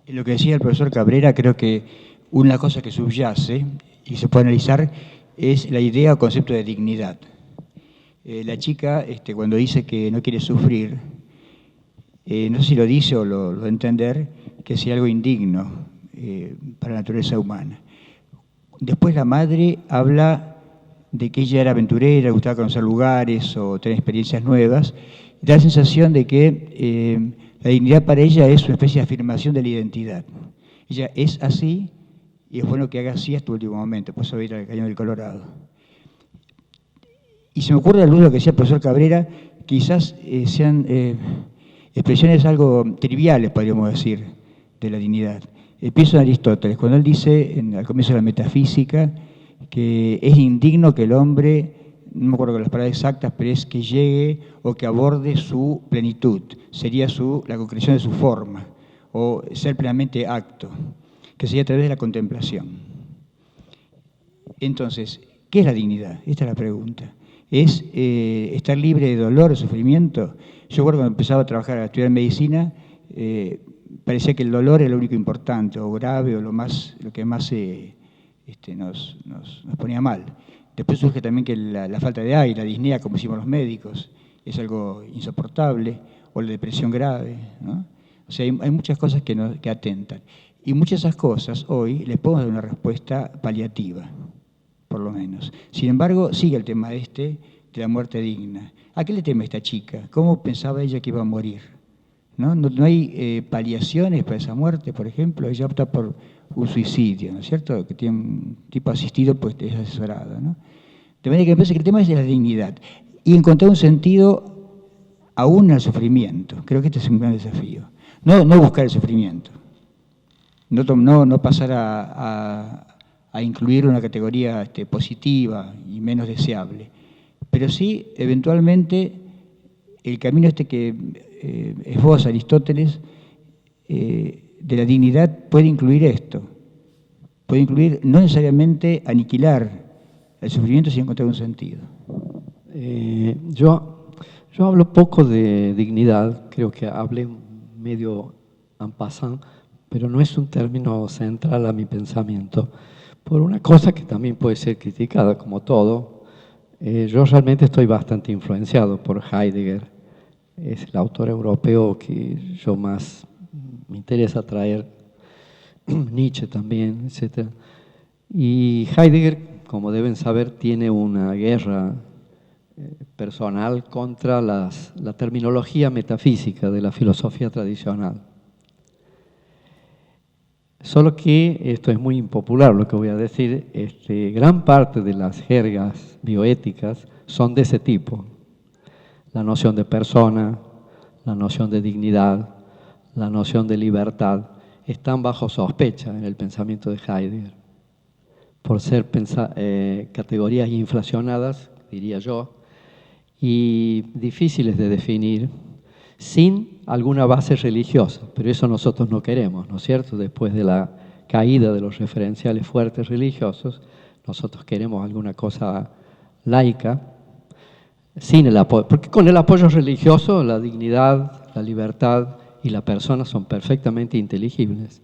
En lo que decía el profesor Cabrera, creo que una cosa que subyace y se puede analizar es la idea o concepto de dignidad. La chica, cuando dice que no quiere sufrir, no sé si lo dice o lo da a entender, que sea algo indigno para la naturaleza humana. Después la madre habla de que ella era aventurera, le gustaba conocer lugares o tener experiencias nuevas. Da la sensación de que la dignidad para ella es una especie de afirmación de la identidad. Ella es así y es bueno que haga así hasta el último momento, por eso va a ir al Cañón del Colorado. Y se me ocurre a la luz de lo que decía el profesor Cabrera, quizás sean expresiones algo triviales, podríamos decir, de la dignidad. Pienso en Aristóteles, cuando él dice, al comienzo de la metafísica, que es indigno que el hombre, no me acuerdo con las palabras exactas, pero es que llegue o que aborde su plenitud, sería la concreción de su forma, o ser plenamente acto, que sería a través de la contemplación. Entonces, ¿qué es la dignidad? Esta es la pregunta. ¿Es estar libre de dolor o sufrimiento? Yo recuerdo cuando empezaba a trabajar, a estudiar medicina, parecía que el dolor era lo único importante, o grave, o lo que más nos ponía mal. Después surge también que la falta de aire, la disnea, como decimos los médicos, es algo insoportable, o la depresión grave, ¿no? O sea, hay muchas cosas que atentan. Y muchas de esas cosas hoy les podemos dar una respuesta paliativa, por lo menos. Sin embargo, sigue el tema de la muerte digna. ¿A qué le teme esta chica? ¿Cómo pensaba ella que iba a morir? No hay paliaciones para esa muerte, por ejemplo. Ella opta por un suicidio, ¿no es cierto? Que tiene un tipo asistido, pues es asesorado, ¿no? De manera que me parece que el tema es de la dignidad. Y encontrar un sentido aún al sufrimiento. Creo que este es un gran desafío. No buscar el sufrimiento. No pasar a incluir una categoría positiva y menos deseable. Pero sí, eventualmente, el camino que esboza Aristóteles de la dignidad puede incluir esto. Puede incluir no necesariamente aniquilar el sufrimiento, sino encontrar un sentido. Yo hablo poco de dignidad, creo que hablé medio en passant, pero no es un término central a mi pensamiento, por una cosa que también puede ser criticada, como todo. Yo realmente estoy bastante influenciado por Heidegger, es el autor europeo que yo más me interesa traer, Nietzsche también, etc. Y Heidegger, como deben saber, tiene una guerra personal contra la terminología metafísica de la filosofía tradicional. Solo que esto es muy impopular lo que voy a decir, gran parte de las jergas bioéticas son de ese tipo. La noción de persona, la noción de dignidad, la noción de libertad, están bajo sospecha en el pensamiento de Heidegger, por ser categorías inflacionadas, diría yo, y difíciles de definir, sin alguna base religiosa, pero eso nosotros no queremos, ¿no es cierto? Después de la caída de los referenciales fuertes religiosos, nosotros queremos alguna cosa laica, sin el apoyo, porque con el apoyo religioso la dignidad, la libertad y la persona son perfectamente inteligibles,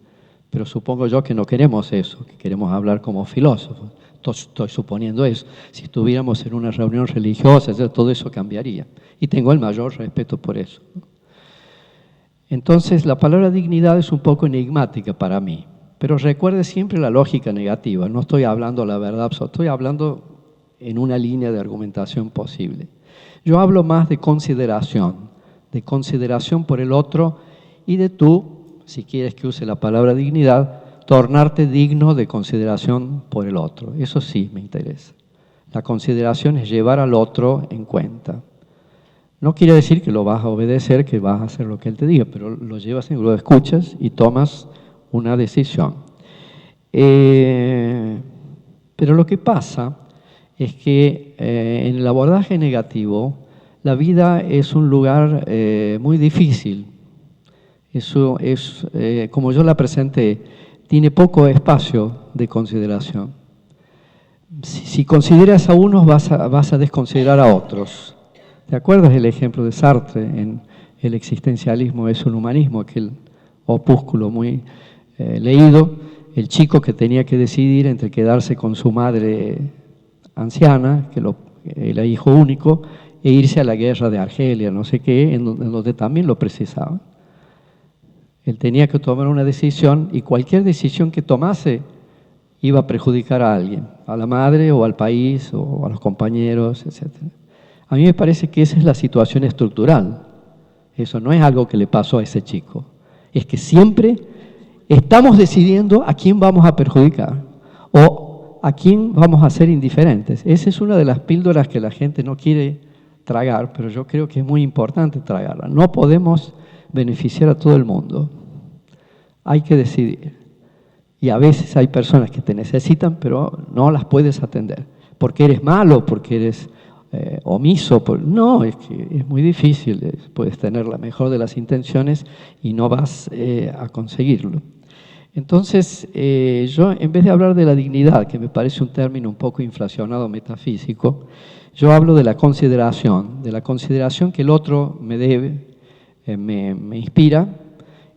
pero supongo yo que no queremos eso, que queremos hablar como filósofos. Estoy suponiendo eso. Si estuviéramos en una reunión religiosa, todo eso cambiaría. Y tengo el mayor respeto por eso. Entonces, la palabra dignidad es un poco enigmática para mí, pero recuerde siempre la lógica negativa. No estoy hablando la verdad absoluta, estoy hablando en una línea de argumentación posible. Yo hablo más de consideración por el otro y de tú, si quieres que use la palabra dignidad, tornarte digno de consideración por el otro. Eso sí me interesa. La consideración es llevar al otro en cuenta. No quiere decir que lo vas a obedecer, que vas a hacer lo que él te diga, pero lo llevas, lo escuchas y tomas una decisión. Pero lo que pasa es que en el abordaje negativo, la vida es un lugar muy difícil. Eso es, como yo la presenté, tiene poco espacio de consideración. Si consideras a unos, vas a desconsiderar a otros. ¿Te acuerdas el ejemplo de Sartre en El existencialismo es un humanismo, aquel opúsculo muy leído, el chico que tenía que decidir entre quedarse con su madre anciana, que era hijo único, e irse a la guerra de Argelia, no sé qué, en donde también lo precisaban. Él tenía que tomar una decisión y cualquier decisión que tomase iba a perjudicar a alguien, a la madre o al país o a los compañeros, etc. A mí me parece que esa es la situación estructural. Eso no es algo que le pasó a ese chico. Es que siempre estamos decidiendo a quién vamos a perjudicar o a quién vamos a ser indiferentes. Esa es una de las píldoras que la gente no quiere tragar, pero yo creo que es muy importante tragarla. No podemos beneficiar a todo el mundo. Hay que decidir. Y a veces hay personas que te necesitan, pero no las puedes atender. Porque eres malo, porque eres omiso. No, es que es muy difícil. Puedes tener la mejor de las intenciones y no vas a conseguirlo. Entonces, yo en vez de hablar de la dignidad, que me parece un término un poco inflacionado metafísico, yo hablo de la consideración que el otro me debe, me inspira,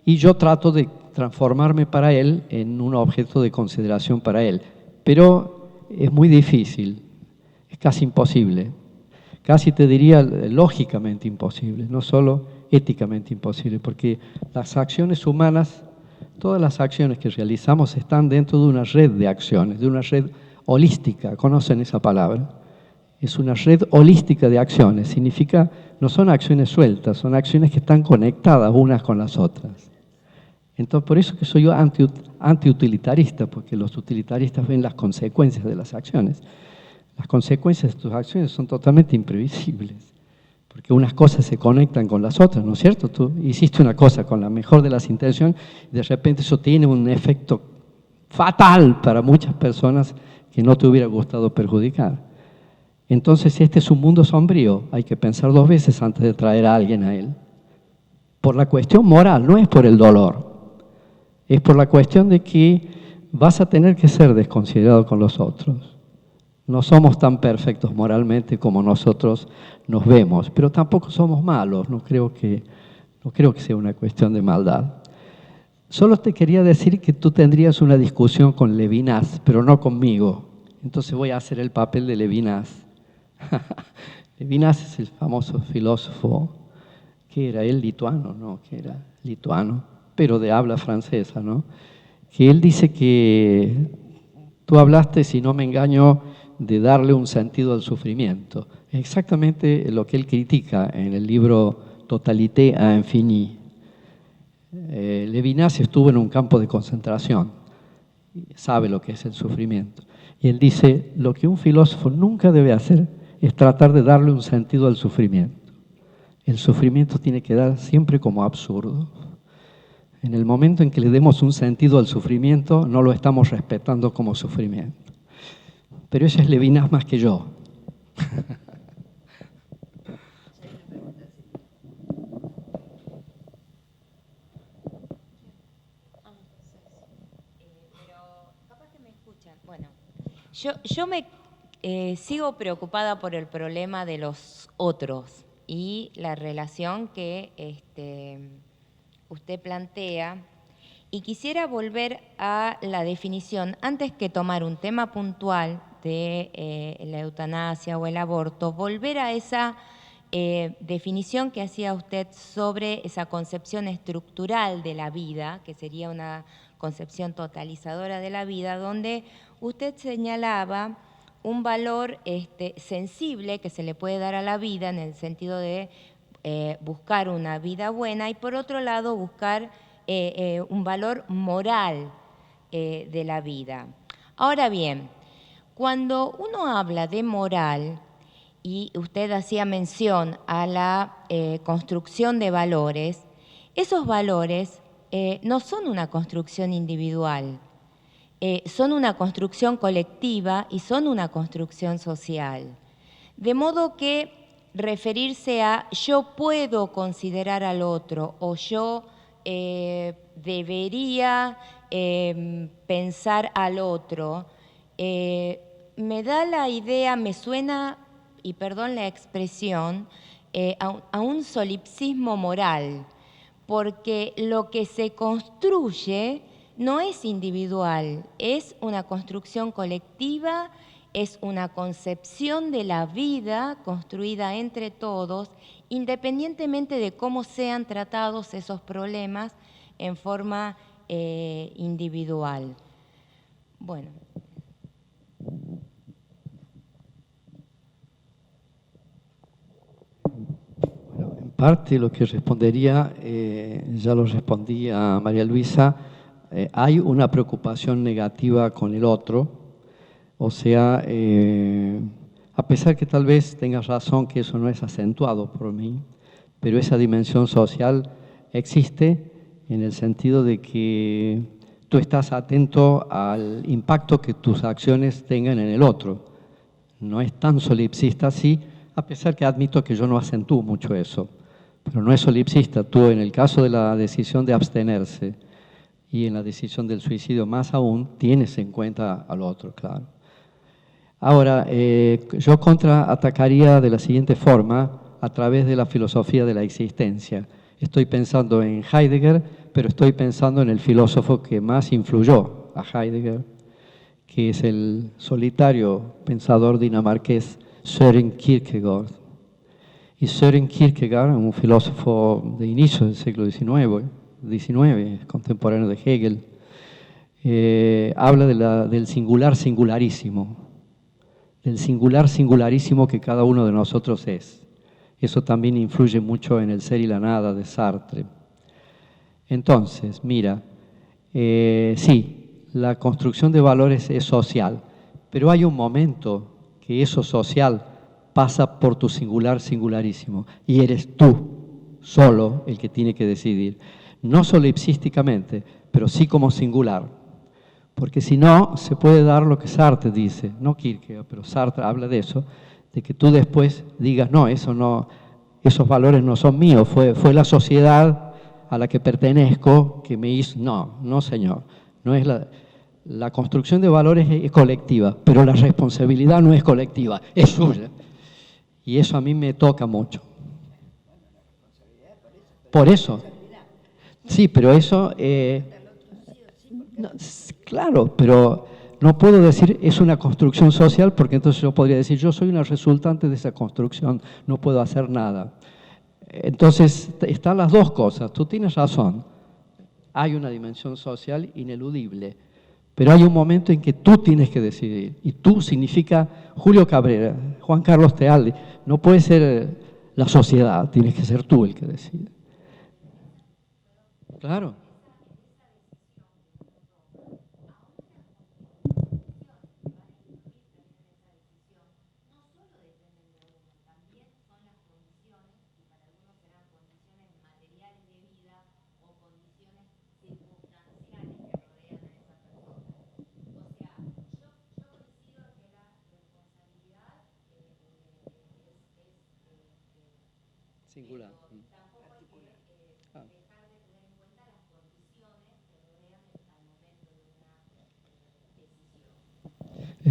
y yo trato de transformarme para él en un objeto de consideración para él. Pero es muy difícil, es casi imposible, casi te diría lógicamente imposible, no solo éticamente imposible, porque las acciones humanas, todas las acciones que realizamos están dentro de una red de acciones, de una red holística, ¿conocen esa palabra? Es una red holística de acciones, significa, no son acciones sueltas, son acciones que están conectadas unas con las otras. Entonces, por eso que soy yo antiutilitarista, porque los utilitaristas ven las consecuencias de las acciones. Las consecuencias de tus acciones son totalmente imprevisibles, porque unas cosas se conectan con las otras, ¿no es cierto? Tú hiciste una cosa con la mejor de las intenciones y de repente eso tiene un efecto fatal para muchas personas que no te hubiera gustado perjudicar. Entonces, este es un mundo sombrío, hay que pensar dos veces antes de traer a alguien a él. Por la cuestión moral, no es por el dolor. Es por la cuestión de que vas a tener que ser desconsiderado con los otros. No somos tan perfectos moralmente como nosotros nos vemos, pero tampoco somos malos, no creo que sea una cuestión de maldad. Solo te quería decir que tú tendrías una discusión con Levinas, pero no conmigo. Entonces voy a hacer el papel de Levinas. Levinas es el famoso filósofo, que era él lituano, ¿no? Que era lituano, pero de habla francesa, ¿no? Que él dice que tú hablaste, si no me engaño, de darle un sentido al sufrimiento. Es exactamente lo que él critica en el libro Totalité à Infini. Levinas estuvo en un campo de concentración, sabe lo que es el sufrimiento. Y él dice, lo que un filósofo nunca debe hacer es tratar de darle un sentido al sufrimiento. El sufrimiento tiene que dar siempre como absurdo. En el momento en que le demos un sentido al sufrimiento, no lo estamos respetando como sufrimiento. Pero ella es Levinas más que yo. Bueno, yo me sigo preocupada por el problema de los otros y la relación que usted plantea, y quisiera volver a la definición, antes que tomar un tema puntual de la eutanasia o el aborto, volver a esa definición que hacía usted sobre esa concepción estructural de la vida, que sería una concepción totalizadora de la vida, donde usted señalaba un valor sensible que se le puede dar a la vida en el sentido de buscar una vida buena y por otro lado buscar un valor moral de la vida. Ahora bien, cuando uno habla de moral, y usted hacía mención a la construcción de valores, esos valores no son una construcción individual, son una construcción colectiva y son una construcción social. De modo que referirse a yo puedo considerar al otro o yo debería pensar al otro, me da la idea, me suena, y perdón la expresión, a un solipsismo moral, porque lo que se construye no es individual, es una construcción colectiva, es una concepción de la vida construida entre todos, independientemente de cómo sean tratados esos problemas en forma individual. Bueno. En parte lo que respondería, ya lo respondí a María Luisa, hay una preocupación negativa con el otro, o sea, a pesar que tal vez tengas razón que eso no es acentuado por mí, pero esa dimensión social existe en el sentido de que tú estás atento al impacto que tus acciones tengan en el otro. No es tan solipsista así, a pesar que admito que yo no acentúo mucho eso, pero no es solipsista. Tú, en el caso de la decisión de abstenerse y en la decisión del suicidio más aún, tienes en cuenta al otro, claro. Ahora, yo contraatacaría de la siguiente forma, a través de la filosofía de la existencia. Estoy pensando en Heidegger, pero estoy pensando en el filósofo que más influyó a Heidegger, que es el solitario pensador dinamarqués Søren Kierkegaard. Y Søren Kierkegaard, un filósofo de inicio del siglo XIX, contemporáneo de Hegel, habla del singular singularísimo, del singular singularísimo que cada uno de nosotros es. Eso también influye mucho en el ser y la nada de Sartre. Entonces, mira, sí, la construcción de valores es social, pero hay un momento que eso social pasa por tu singular singularísimo y eres tú solo el que tiene que decidir. No solipsísticamente, pero sí como singular. Porque si no, se puede dar lo que Sartre dice, no Kierkegaard, pero Sartre habla de eso, de que tú después digas, no, esos valores no son míos, fue la sociedad a la que pertenezco que me hizo. No, señor, no es la construcción de valores es colectiva, pero la responsabilidad no es colectiva, es suya. Y eso a mí me toca mucho. Por eso. Sí, pero eso... no, claro, pero no puedo decir es una construcción social porque entonces yo podría decir yo soy una resultante de esa construcción, no puedo hacer nada. Entonces están las dos cosas, tú tienes razón, hay una dimensión social ineludible, pero hay un momento en que tú tienes que decidir y tú significa Julio Cabrera, Juan Carlos Tealdi, no puede ser la sociedad, tienes que ser tú el que decide. Claro. Singular.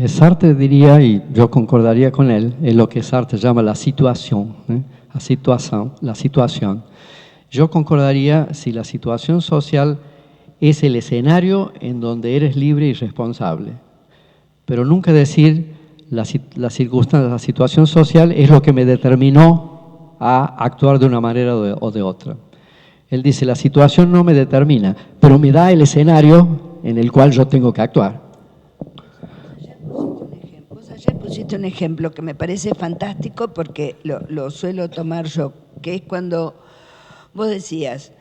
Sartre diría, y yo concordaría con él, en lo que Sartre llama la situación, la situación. Yo concordaría si la situación social es el escenario en donde eres libre y responsable, pero nunca decir la circunstancia, la situación social es lo que me determinó a actuar de una manera o de otra. Él dice, la situación no me determina, pero me da el escenario en el cual yo tengo que actuar. Ayer pusiste un ejemplo que me parece fantástico porque lo suelo tomar yo, que es cuando vos decías,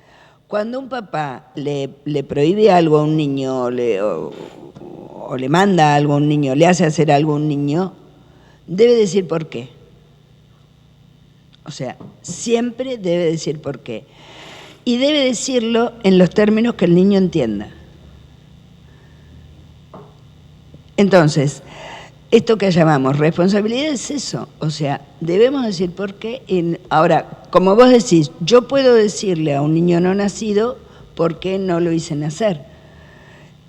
cuando un papá le prohíbe algo a un niño o le manda algo a un niño, le hace hacer algo a un niño, debe decir por qué. O sea, siempre debe decir por qué. Y debe decirlo en los términos que el niño entienda. Entonces, esto que llamamos responsabilidad es eso. O sea, debemos decir por qué. Ahora, como vos decís, yo puedo decirle a un niño no nacido por qué no lo hice nacer.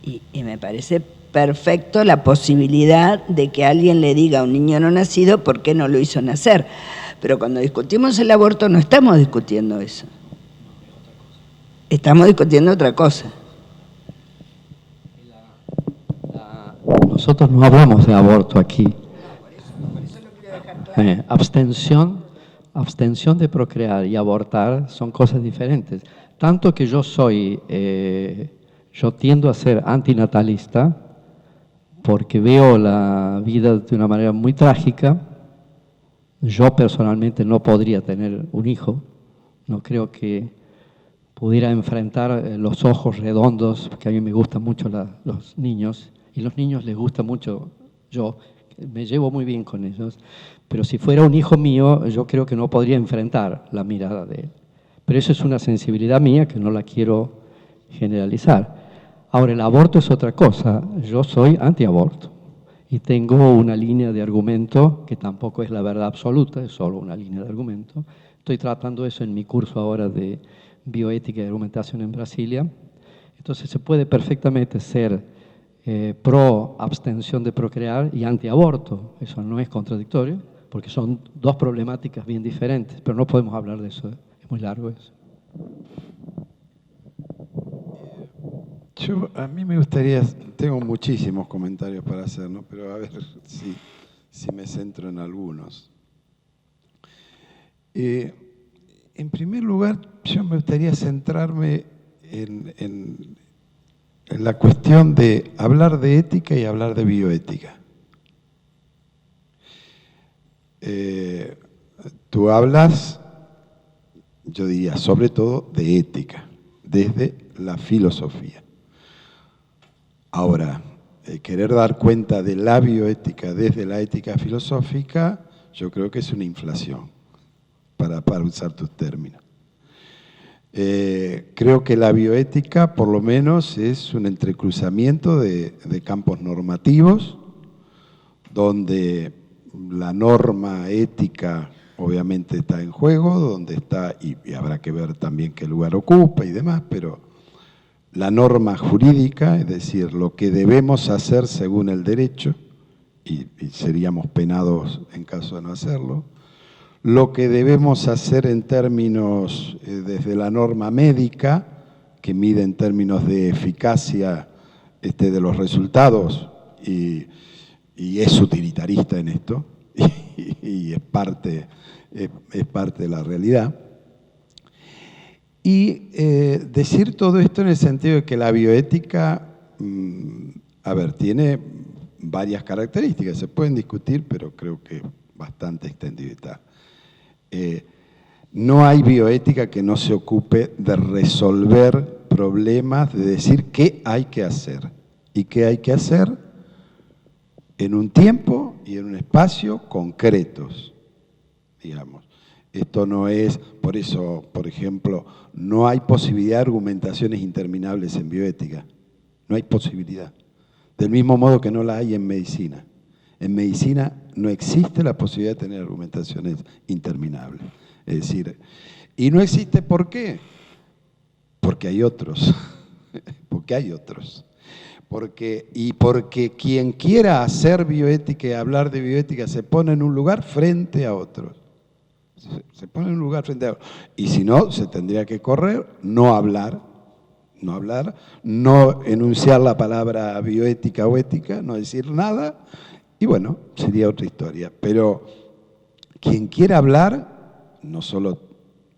Y me parece perfecto la posibilidad de que alguien le diga a un niño no nacido por qué no lo hizo nacer. Pero cuando discutimos el aborto no estamos discutiendo eso. Estamos discutiendo otra cosa. Nosotros no hablamos de aborto aquí. Abstención de procrear y abortar son cosas diferentes. Tanto que yo tiendo a ser antinatalista porque veo la vida de una manera muy trágica. Yo personalmente no podría tener un hijo. No creo que pudiera enfrentar los ojos redondos, porque a mí me gustan mucho los niños, y los niños les gusta mucho yo, me llevo muy bien con ellos, pero si fuera un hijo mío, yo creo que no podría enfrentar la mirada de él. Pero eso es una sensibilidad mía que no la quiero generalizar. Ahora, el aborto es otra cosa. Yo soy antiaborto y tengo una línea de argumento que tampoco es la verdad absoluta, es solo una línea de argumento. Estoy tratando eso en mi curso ahora de bioética y argumentación en Brasilia. Entonces se puede perfectamente ser pro abstención de procrear y antiaborto. Eso no es contradictorio, porque son dos problemáticas bien diferentes, pero no podemos hablar de eso, es muy largo eso. A mí me gustaría, tengo muchísimos comentarios para hacer, ¿no? Pero a ver si me centro en algunos. En primer lugar, yo me gustaría centrarme en la cuestión de hablar de ética y hablar de bioética. Tú hablas, yo diría, sobre todo de ética, desde la filosofía. Ahora, querer dar cuenta de la bioética desde la ética filosófica, yo creo que es una inflación, para usar tus términos. Creo que la bioética, por lo menos, es un entrecruzamiento de campos normativos, donde la norma ética obviamente está en juego, donde está, y habrá que ver también qué lugar ocupa y demás, pero la norma jurídica, es decir, lo que debemos hacer según el derecho, y seríamos penados en caso de no hacerlo, lo que debemos hacer en términos desde la norma médica, que mide en términos de eficacia de los resultados, y es utilitarista en esto, y es parte de la realidad. Y decir todo esto en el sentido de que la bioética, tiene varias características, se pueden discutir, pero creo que bastante extendido está. No hay bioética que no se ocupe de resolver problemas, de decir qué hay que hacer, y qué hay que hacer en un tiempo y en un espacio concretos, digamos. Esto no es, por eso, por ejemplo, no hay posibilidad de argumentaciones interminables en bioética. No hay posibilidad. Del mismo modo que no la hay en medicina. En medicina no existe la posibilidad de tener argumentaciones interminables. Es decir, y no existe ¿por qué? Porque hay otros. Porque hay otros. Porque quien quiera hacer bioética y hablar de bioética se pone en un lugar frente a otros. Se pone en un lugar frente a otros. Y si no, se tendría que correr, no hablar, no enunciar la palabra bioética o ética, no decir nada, y bueno, sería otra historia. Pero quien quiera hablar, no solo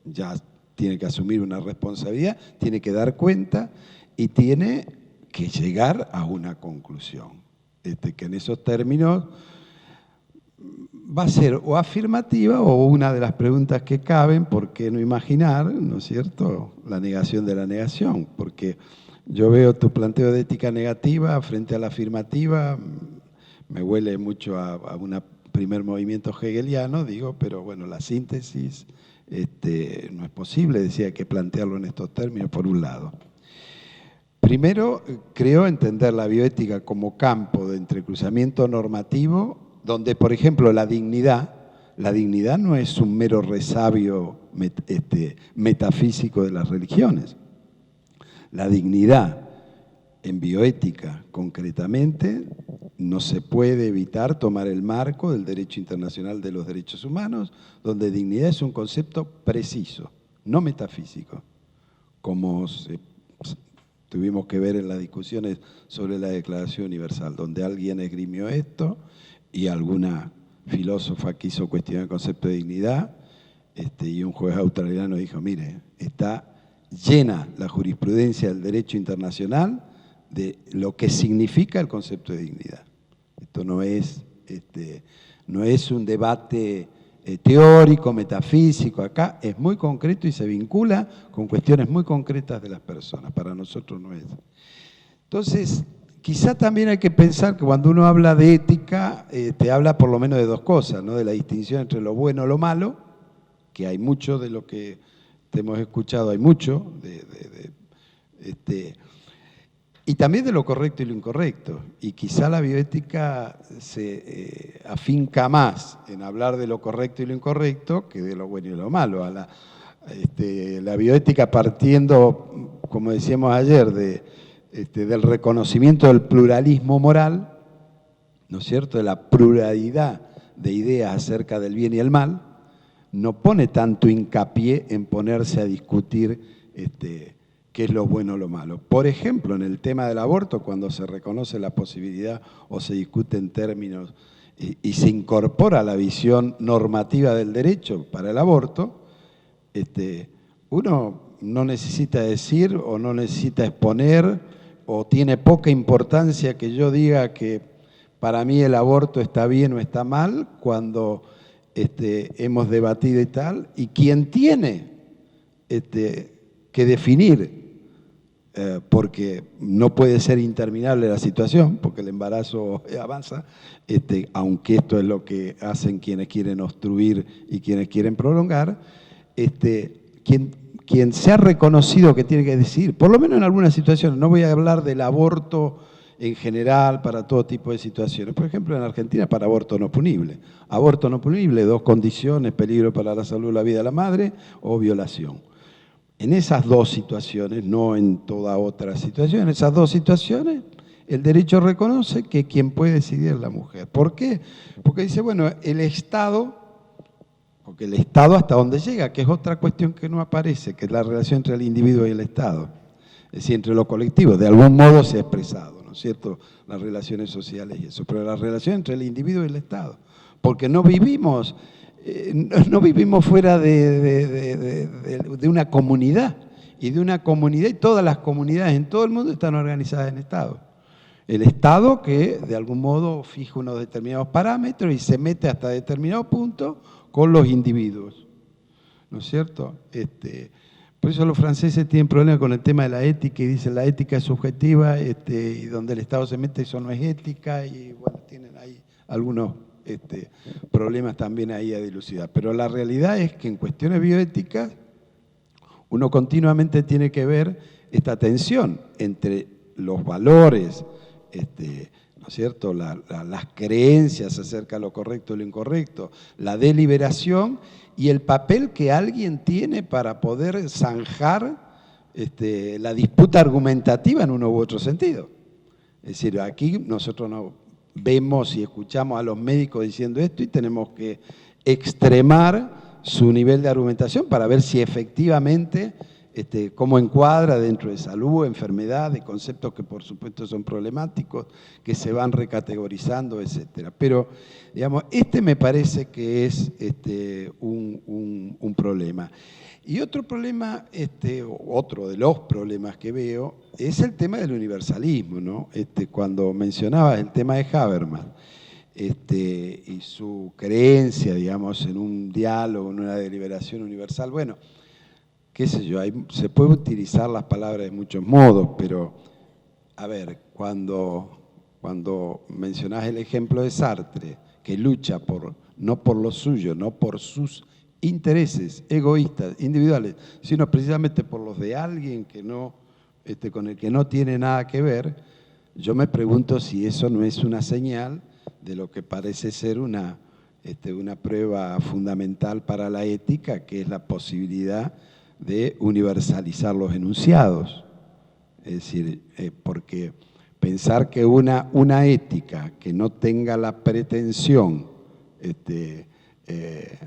ya tiene que asumir una responsabilidad, tiene que dar cuenta y tiene que llegar a una conclusión. Que en esos términos va a ser o afirmativa o una de las preguntas que caben, ¿por qué no imaginar, no es cierto?, la negación de la negación? Porque yo veo tu planteo de ética negativa frente a la afirmativa, me huele mucho a un primer movimiento hegeliano, digo, pero bueno, la síntesis no es posible, decía, hay que plantearlo en estos términos, por un lado. Primero, creo entender la bioética como campo de entrecruzamiento normativo, donde, por ejemplo, la dignidad no es un mero resabio metafísico de las religiones. La dignidad en bioética, concretamente, no se puede evitar tomar el marco del derecho internacional de los derechos humanos, donde dignidad es un concepto preciso, no metafísico, como tuvimos que ver en las discusiones sobre la Declaración Universal, donde alguien esgrimió esto y alguna filósofa quiso cuestionar el concepto de dignidad, y un juez australiano dijo, mire, está llena la jurisprudencia del derecho internacional de lo que significa el concepto de dignidad. Esto no es un debate teórico, metafísico, acá es muy concreto y se vincula con cuestiones muy concretas de las personas, para nosotros no es. Entonces, quizá también hay que pensar que cuando uno habla de ética, te habla por lo menos de dos cosas, ¿no? De la distinción entre lo bueno y lo malo, que hay mucho de lo que te hemos escuchado, hay mucho, y también de lo correcto y lo incorrecto. Y quizá la bioética se afinca más en hablar de lo correcto y lo incorrecto que de lo bueno y lo malo. La bioética partiendo, como decíamos ayer, del reconocimiento del pluralismo moral, ¿no es cierto?, de la pluralidad de ideas acerca del bien y el mal, no pone tanto hincapié en ponerse a discutir qué es lo bueno o lo malo. Por ejemplo, en el tema del aborto, cuando se reconoce la posibilidad o se discute en términos y se incorpora la visión normativa del derecho para el aborto, uno no necesita decir o no necesita exponer o tiene poca importancia que yo diga que para mí el aborto está bien o está mal cuando hemos debatido y tal, y quien tiene que definir, porque no puede ser interminable la situación, porque el embarazo avanza, aunque esto es lo que hacen quienes quieren obstruir y quienes quieren prolongar, quien se ha reconocido que tiene que decidir, por lo menos en algunas situaciones, no voy a hablar del aborto en general para todo tipo de situaciones. Por ejemplo, en Argentina para aborto no punible. Aborto no punible, dos condiciones, peligro para la salud, la vida de la madre o violación. En esas dos situaciones, no en toda otra situación, en esas dos situaciones, el derecho reconoce que quien puede decidir es la mujer. ¿Por qué? Porque dice, bueno, el Estado, porque el Estado hasta dónde llega, que es otra cuestión que no aparece, que es la relación entre el individuo y el Estado, es decir, entre lo colectivo, de algún modo se ha expresado, ¿no es cierto?, las relaciones sociales y eso, pero la relación entre el individuo y el Estado, porque no vivimos fuera de una comunidad, y todas las comunidades en todo el mundo están organizadas en Estado. El Estado que de algún modo fija unos determinados parámetros y se mete hasta determinado punto con los individuos, ¿no es cierto? Por eso los franceses tienen problemas con el tema de la ética y dicen la ética es subjetiva, y donde el Estado se mete eso no es ética, y bueno, tienen ahí algunos problemas también ahí a dilucidar. Pero la realidad es que en cuestiones bioéticas uno continuamente tiene que ver esta tensión entre los valores, ¿no es cierto?, las creencias acerca de lo correcto y lo incorrecto, la deliberación y el papel que alguien tiene para poder zanjar la disputa argumentativa en uno u otro sentido. Es decir, aquí nosotros no vemos y escuchamos a los médicos diciendo esto y tenemos que extremar su nivel de argumentación para ver si efectivamente cómo encuadra dentro de salud, enfermedad, de conceptos que por supuesto son problemáticos, que se van recategorizando, etcétera. Pero, digamos, me parece que es un problema. Y otro problema, otro de los problemas que veo, es el tema del universalismo, ¿no? Cuando mencionabas el tema de Habermas, y su creencia, digamos, en un diálogo, en una deliberación universal, bueno, qué sé yo, se puede utilizar las palabras de muchos modos, pero, a ver, cuando mencionás el ejemplo de Sartre, que lucha no por lo suyo, no por sus intereses egoístas, individuales, sino precisamente por los de alguien que no, con el que no tiene nada que ver, yo me pregunto si eso no es una señal de lo que parece ser una prueba fundamental para la ética, que es la posibilidad de universalizar los enunciados. Es decir, porque pensar que una ética que no tenga la pretensión,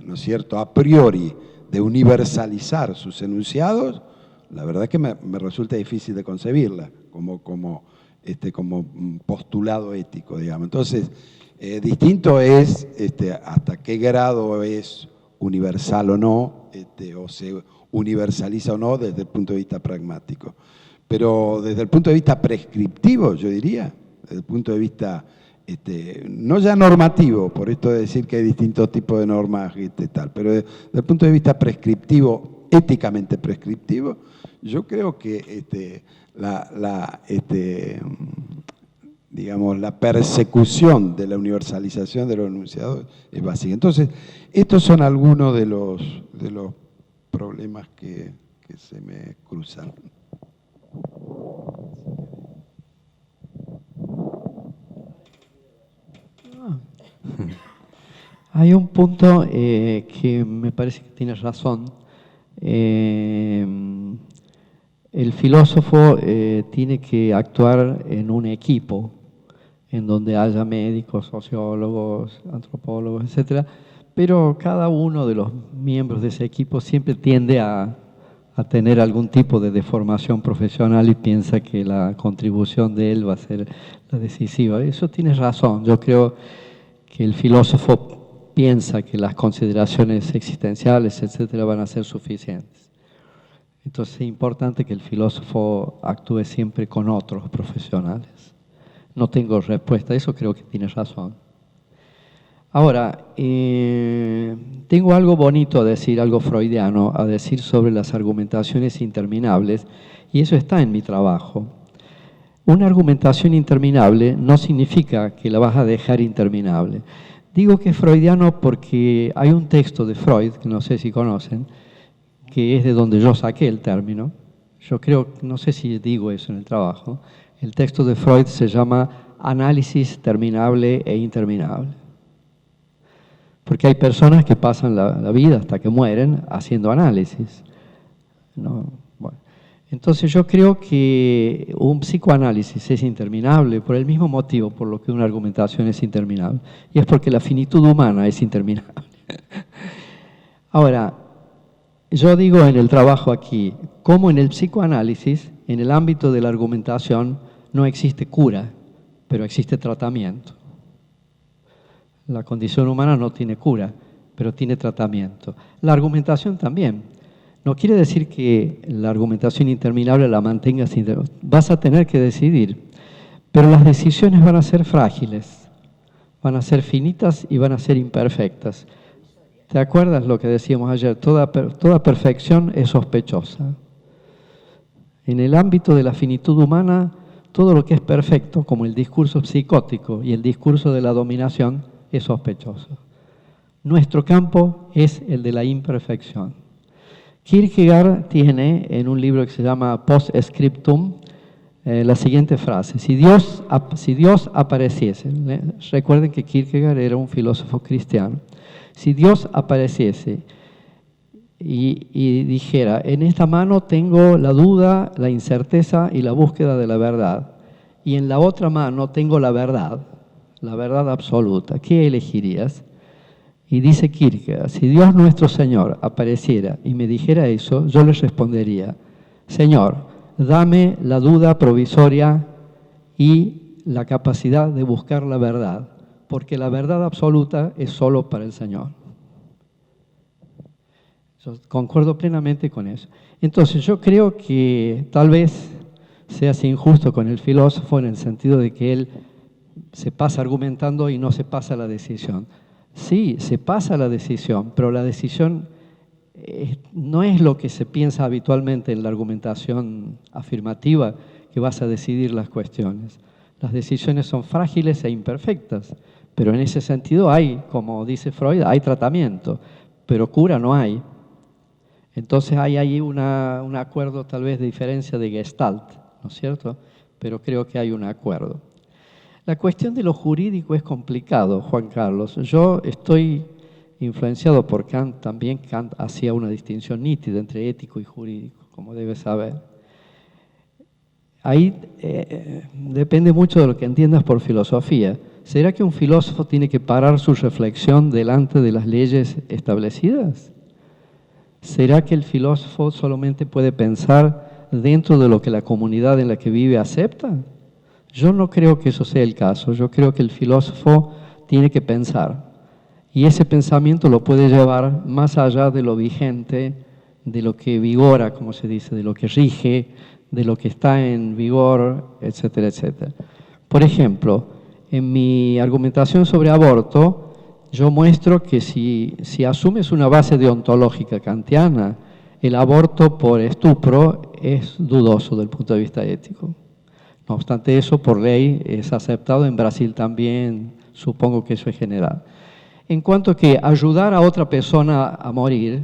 ¿no es cierto?, a priori de universalizar sus enunciados, La verdad es que me resulta difícil de concebirla como postulado ético, digamos. Entonces, distinto es hasta qué grado es universal o no, o se universaliza o no desde el punto de vista pragmático. Pero desde el punto de vista prescriptivo, yo diría, desde el punto de vista no ya normativo, por esto de decir que hay distintos tipos de normas tal, pero desde el punto de vista prescriptivo, éticamente prescriptivo, yo creo que digamos, la persecución de la universalización de los enunciados es básica. Entonces, estos son algunos de los problemas que se me cruzan. Hay un punto que me parece que tienes razón. El filósofo tiene que actuar en un equipo, en donde haya médicos, sociólogos, antropólogos, etcétera, pero cada uno de los miembros de ese equipo siempre tiende a tener algún tipo de deformación profesional y piensa que la contribución de él va a ser la decisiva. Eso tienes razón. Yo creo que el filósofo piensa que las consideraciones existenciales, etcétera, van a ser suficientes. Entonces es importante que el filósofo actúe siempre con otros profesionales. No tengo respuesta a eso, creo que tienes razón. Ahora, tengo algo bonito a decir, algo freudiano, a decir sobre las argumentaciones interminables, y eso está en mi trabajo. Una argumentación interminable no significa que la vas a dejar interminable. Digo que es freudiano porque hay un texto de Freud, que no sé si conocen, que es de donde yo saqué el término. Yo creo, no sé si digo eso en el trabajo. El texto de Freud se llama Análisis terminable e interminable. Porque hay personas que pasan la vida hasta que mueren haciendo análisis, ¿no? Bueno, entonces yo creo que un psicoanálisis es interminable por el mismo motivo por lo que una argumentación es interminable. Y es porque la finitud humana es interminable. Ahora, yo digo en el trabajo aquí, como en el psicoanálisis, en el ámbito de la argumentación, no existe cura, pero existe tratamiento. La condición humana no tiene cura, pero tiene tratamiento. La argumentación también. No quiere decir que la argumentación interminable la mantengas. Vas a tener que decidir, pero las decisiones van a ser frágiles, van a ser finitas y van a ser imperfectas. ¿Te acuerdas lo que decíamos ayer? Toda perfección es sospechosa. En el ámbito de la finitud humana, todo lo que es perfecto, como el discurso psicótico y el discurso de la dominación, es sospechoso. Nuestro campo es el de la imperfección. Kierkegaard tiene en un libro que se llama Post Scriptum la siguiente frase: si Dios apareciese, recuerden que Kierkegaard era un filósofo cristiano, si Dios apareciese y dijera, en esta mano tengo la duda, la incerteza y la búsqueda de la verdad, y en la otra mano tengo la verdad absoluta, ¿qué elegirías? Y dice Kierkegaard, si Dios nuestro Señor apareciera y me dijera eso, yo le respondería, Señor, dame la duda provisoria y la capacidad de buscar la verdad, porque la verdad absoluta es solo para el Señor. Yo concuerdo plenamente con eso. Entonces yo creo que tal vez seas injusto con el filósofo en el sentido de que él se pasa argumentando y no se pasa la decisión. Sí, se pasa la decisión, pero la decisión no es lo que se piensa habitualmente en la argumentación afirmativa, que vas a decidir las cuestiones. Las decisiones son frágiles e imperfectas, pero en ese sentido hay, como dice Freud, hay tratamiento, pero cura no hay. Entonces hay ahí un acuerdo tal vez de diferencia de Gestalt, ¿no es cierto? Pero creo que hay un acuerdo. La cuestión de lo jurídico es complicado, Juan Carlos. Yo estoy influenciado por Kant, también Kant hacía una distinción nítida entre ético y jurídico, como debes saber. Ahí depende mucho de lo que entiendas por filosofía. ¿Será que un filósofo tiene que parar su reflexión delante de las leyes establecidas? ¿será que el filósofo solamente puede pensar dentro de lo que la comunidad en la que vive acepta? Yo no creo que eso sea el caso. Yo creo que el filósofo tiene que pensar. Y ese pensamiento lo puede llevar más allá de lo vigente, de lo que vigora, como se dice, de lo que rige, de lo que está en vigor, etcétera, etcétera. Por ejemplo, en mi argumentación sobre aborto, yo muestro que si asumes una base deontológica kantiana, el aborto por estupro es dudoso desde el punto de vista ético. No obstante eso, por ley es aceptado, en Brasil también, supongo que eso es general. En cuanto a que ayudar a otra persona a morir,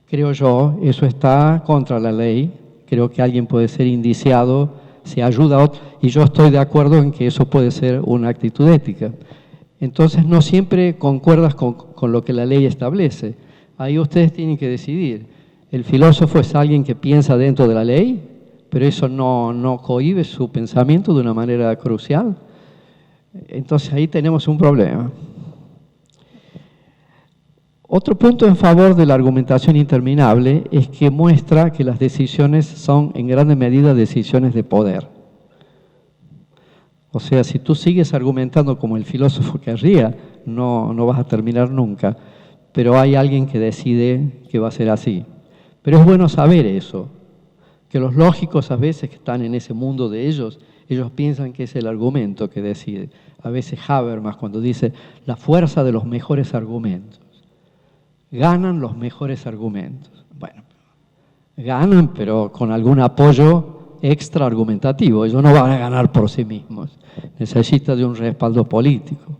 creo yo, eso está contra la ley. Creo que alguien puede ser indiciado si ayuda a otro, y yo estoy de acuerdo en que eso puede ser una actitud ética. Entonces, no siempre concuerdas con lo que la ley establece. Ahí ustedes tienen que decidir. El filósofo es alguien que piensa dentro de la ley, pero eso no cohíbe su pensamiento de una manera crucial. Entonces, ahí tenemos un problema. Otro punto en favor de la argumentación interminable es que muestra que las decisiones son en gran medida decisiones de poder. O sea, si tú sigues argumentando como el filósofo querría, no vas a terminar nunca. Pero hay alguien que decide que va a ser así. Pero es bueno saber eso, que los lógicos a veces que están en ese mundo de ellos piensan que es el argumento que decide. A veces Habermas cuando dice la fuerza de los mejores argumentos. Ganan los mejores argumentos. Bueno, ganan, pero con algún apoyo extra argumentativo. Ellos no van a ganar por sí mismos. Necesitan de un respaldo político.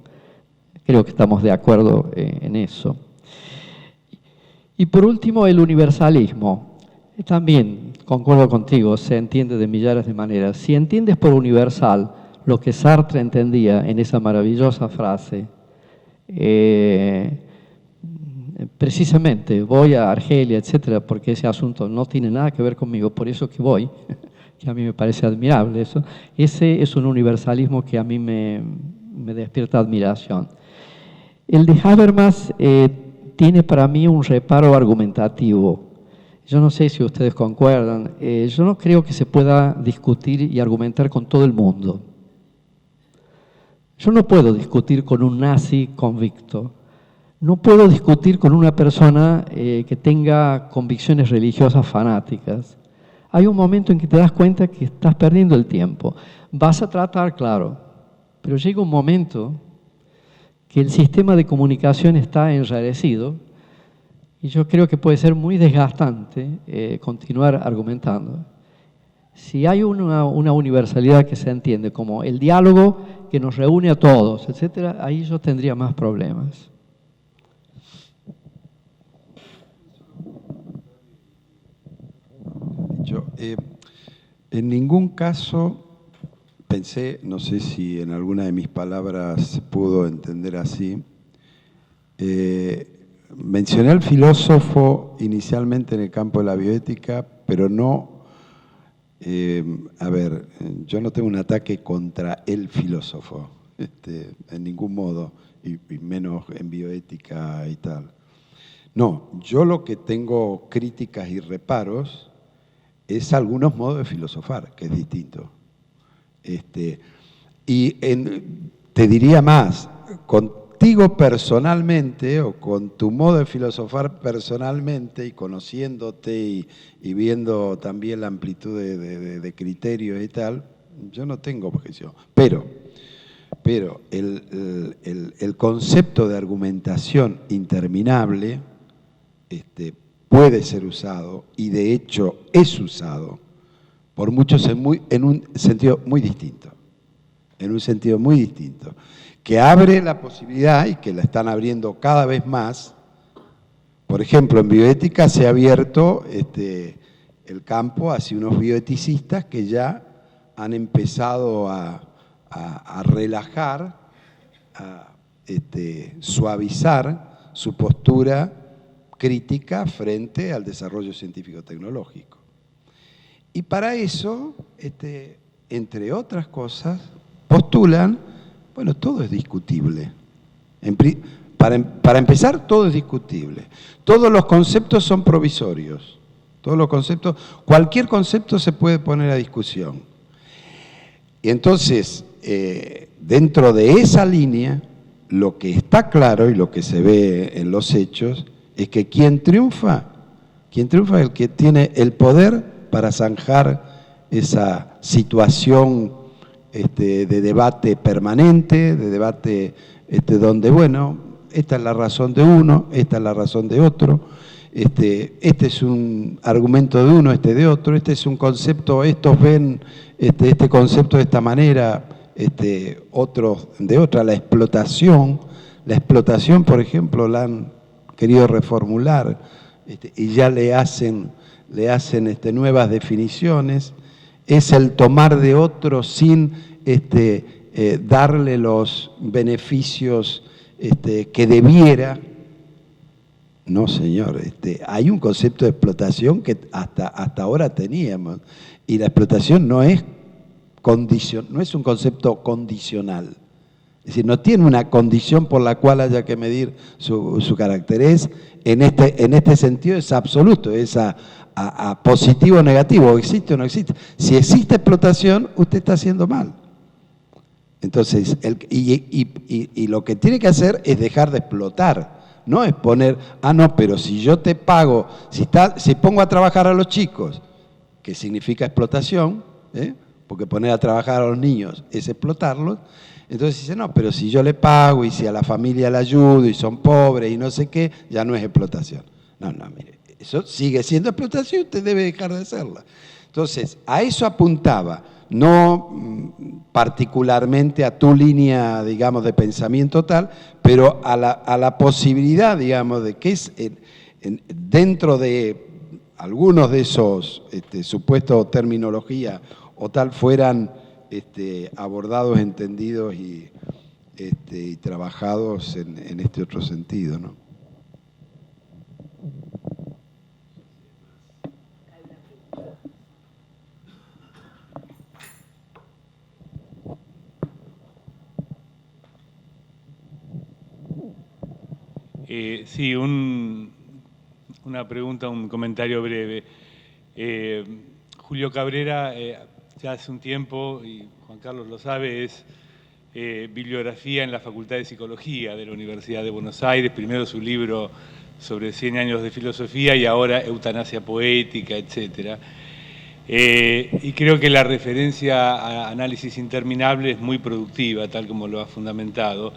Creo que estamos de acuerdo en eso. Y por último, el universalismo. También, concuerdo contigo, se entiende de millares de maneras. Si entiendes por universal lo que Sartre entendía en esa maravillosa frase, precisamente voy a Argelia, etcétera, porque ese asunto no tiene nada que ver conmigo, por eso que voy, que a mí me parece admirable eso. Ese es un universalismo que a mí me despierta admiración. El de Habermas tiene para mí un reparo argumentativo. Yo no sé si ustedes concuerdan, yo no creo que se pueda discutir y argumentar con todo el mundo. Yo no puedo discutir con un nazi convicto. No puedo discutir con una persona que tenga convicciones religiosas fanáticas. Hay un momento en que te das cuenta que estás perdiendo el tiempo. Vas a tratar, claro, pero llega un momento que el sistema de comunicación está enrarecido y yo creo que puede ser muy desgastante continuar argumentando. Si hay una universalidad que se entiende como el diálogo que nos reúne a todos, etcétera, ahí yo tendría más problemas. En ningún caso pensé, no sé si en alguna de mis palabras se pudo entender así, mencioné al filósofo inicialmente en el campo de la bioética, pero no, yo no tengo un ataque contra el filósofo, en ningún modo, y menos en bioética y tal. No, yo lo que tengo críticas y reparos es algunos modos de filosofar, que es distinto. Te diría más, contigo personalmente o con tu modo de filosofar personalmente y conociéndote y viendo también la amplitud de criterios y tal, yo no tengo objeción. Pero el concepto de argumentación interminable puede ser usado, y de hecho es usado, por muchos en un sentido muy distinto. En un sentido muy distinto. Que abre la posibilidad, y que la están abriendo cada vez más. Por ejemplo, en bioética se ha abierto el campo hacia unos bioeticistas que ya han empezado a relajar, a suavizar su postura crítica frente al desarrollo científico-tecnológico. Y para eso, entre otras cosas, postulan, bueno, todo es discutible. para empezar, todo es discutible. Todos los conceptos son provisorios. Todos los conceptos, cualquier concepto se puede poner a discusión. Y entonces, dentro de esa línea, lo que está claro y lo que se ve en los hechos es que quien triunfa es el que tiene el poder para zanjar esa situación de debate permanente, de debate donde, bueno, esta es la razón de uno, esta es la razón de otro, este es un argumento de uno, este de otro, este es un concepto, estos ven este concepto de esta manera, otros de otra. La explotación, por ejemplo, la han querido reformular y ya le hacen nuevas definiciones. Es el tomar de otro sin darle los beneficios que debiera. No, señor, hay un concepto de explotación que hasta ahora teníamos, y la explotación no es un concepto condicional. Es decir, no tiene una condición por la cual haya que medir su carácter. En este sentido es absoluto, es a positivo o negativo, existe o no existe. Si existe explotación, usted está haciendo mal. Entonces, y lo que tiene que hacer es dejar de explotar. No es poner, no, pero si yo te pago, si pongo a trabajar a los chicos, que significa explotación, porque poner a trabajar a los niños es explotarlos, entonces dice, no, pero si yo le pago y si a la familia le ayudo y son pobres y no sé qué, ya no es explotación. No, mire, eso sigue siendo explotación, usted debe dejar de hacerla. Entonces, a eso apuntaba, no particularmente a tu línea, digamos, de pensamiento tal, pero a la posibilidad, digamos, de que dentro de algunos de esos supuestos terminología o tal fueran abordados, entendidos y trabajados en este otro sentido, ¿no? Sí, una pregunta, un comentario breve. Julio Cabrera, ya hace un tiempo, y Juan Carlos lo sabe, es bibliografía en la Facultad de Psicología de la Universidad de Buenos Aires. Primero su libro sobre 100 años de filosofía y ahora Eutanasia poética, etc. Y creo que la referencia a Análisis Interminable es muy productiva, tal como lo ha fundamentado.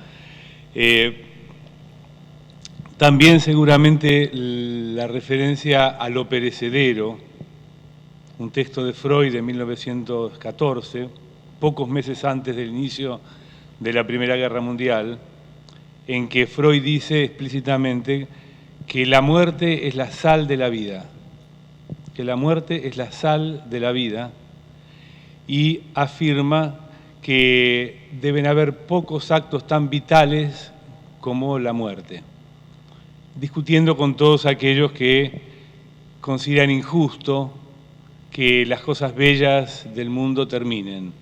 También seguramente la referencia a Lo perecedero, un texto de Freud de 1914, pocos meses antes del inicio de la Primera Guerra Mundial, en que Freud dice explícitamente que la muerte es la sal de la vida, que la muerte es la sal de la vida, y afirma que deben haber pocos actos tan vitales como la muerte, discutiendo con todos aquellos que consideran injusto que las cosas bellas del mundo terminen.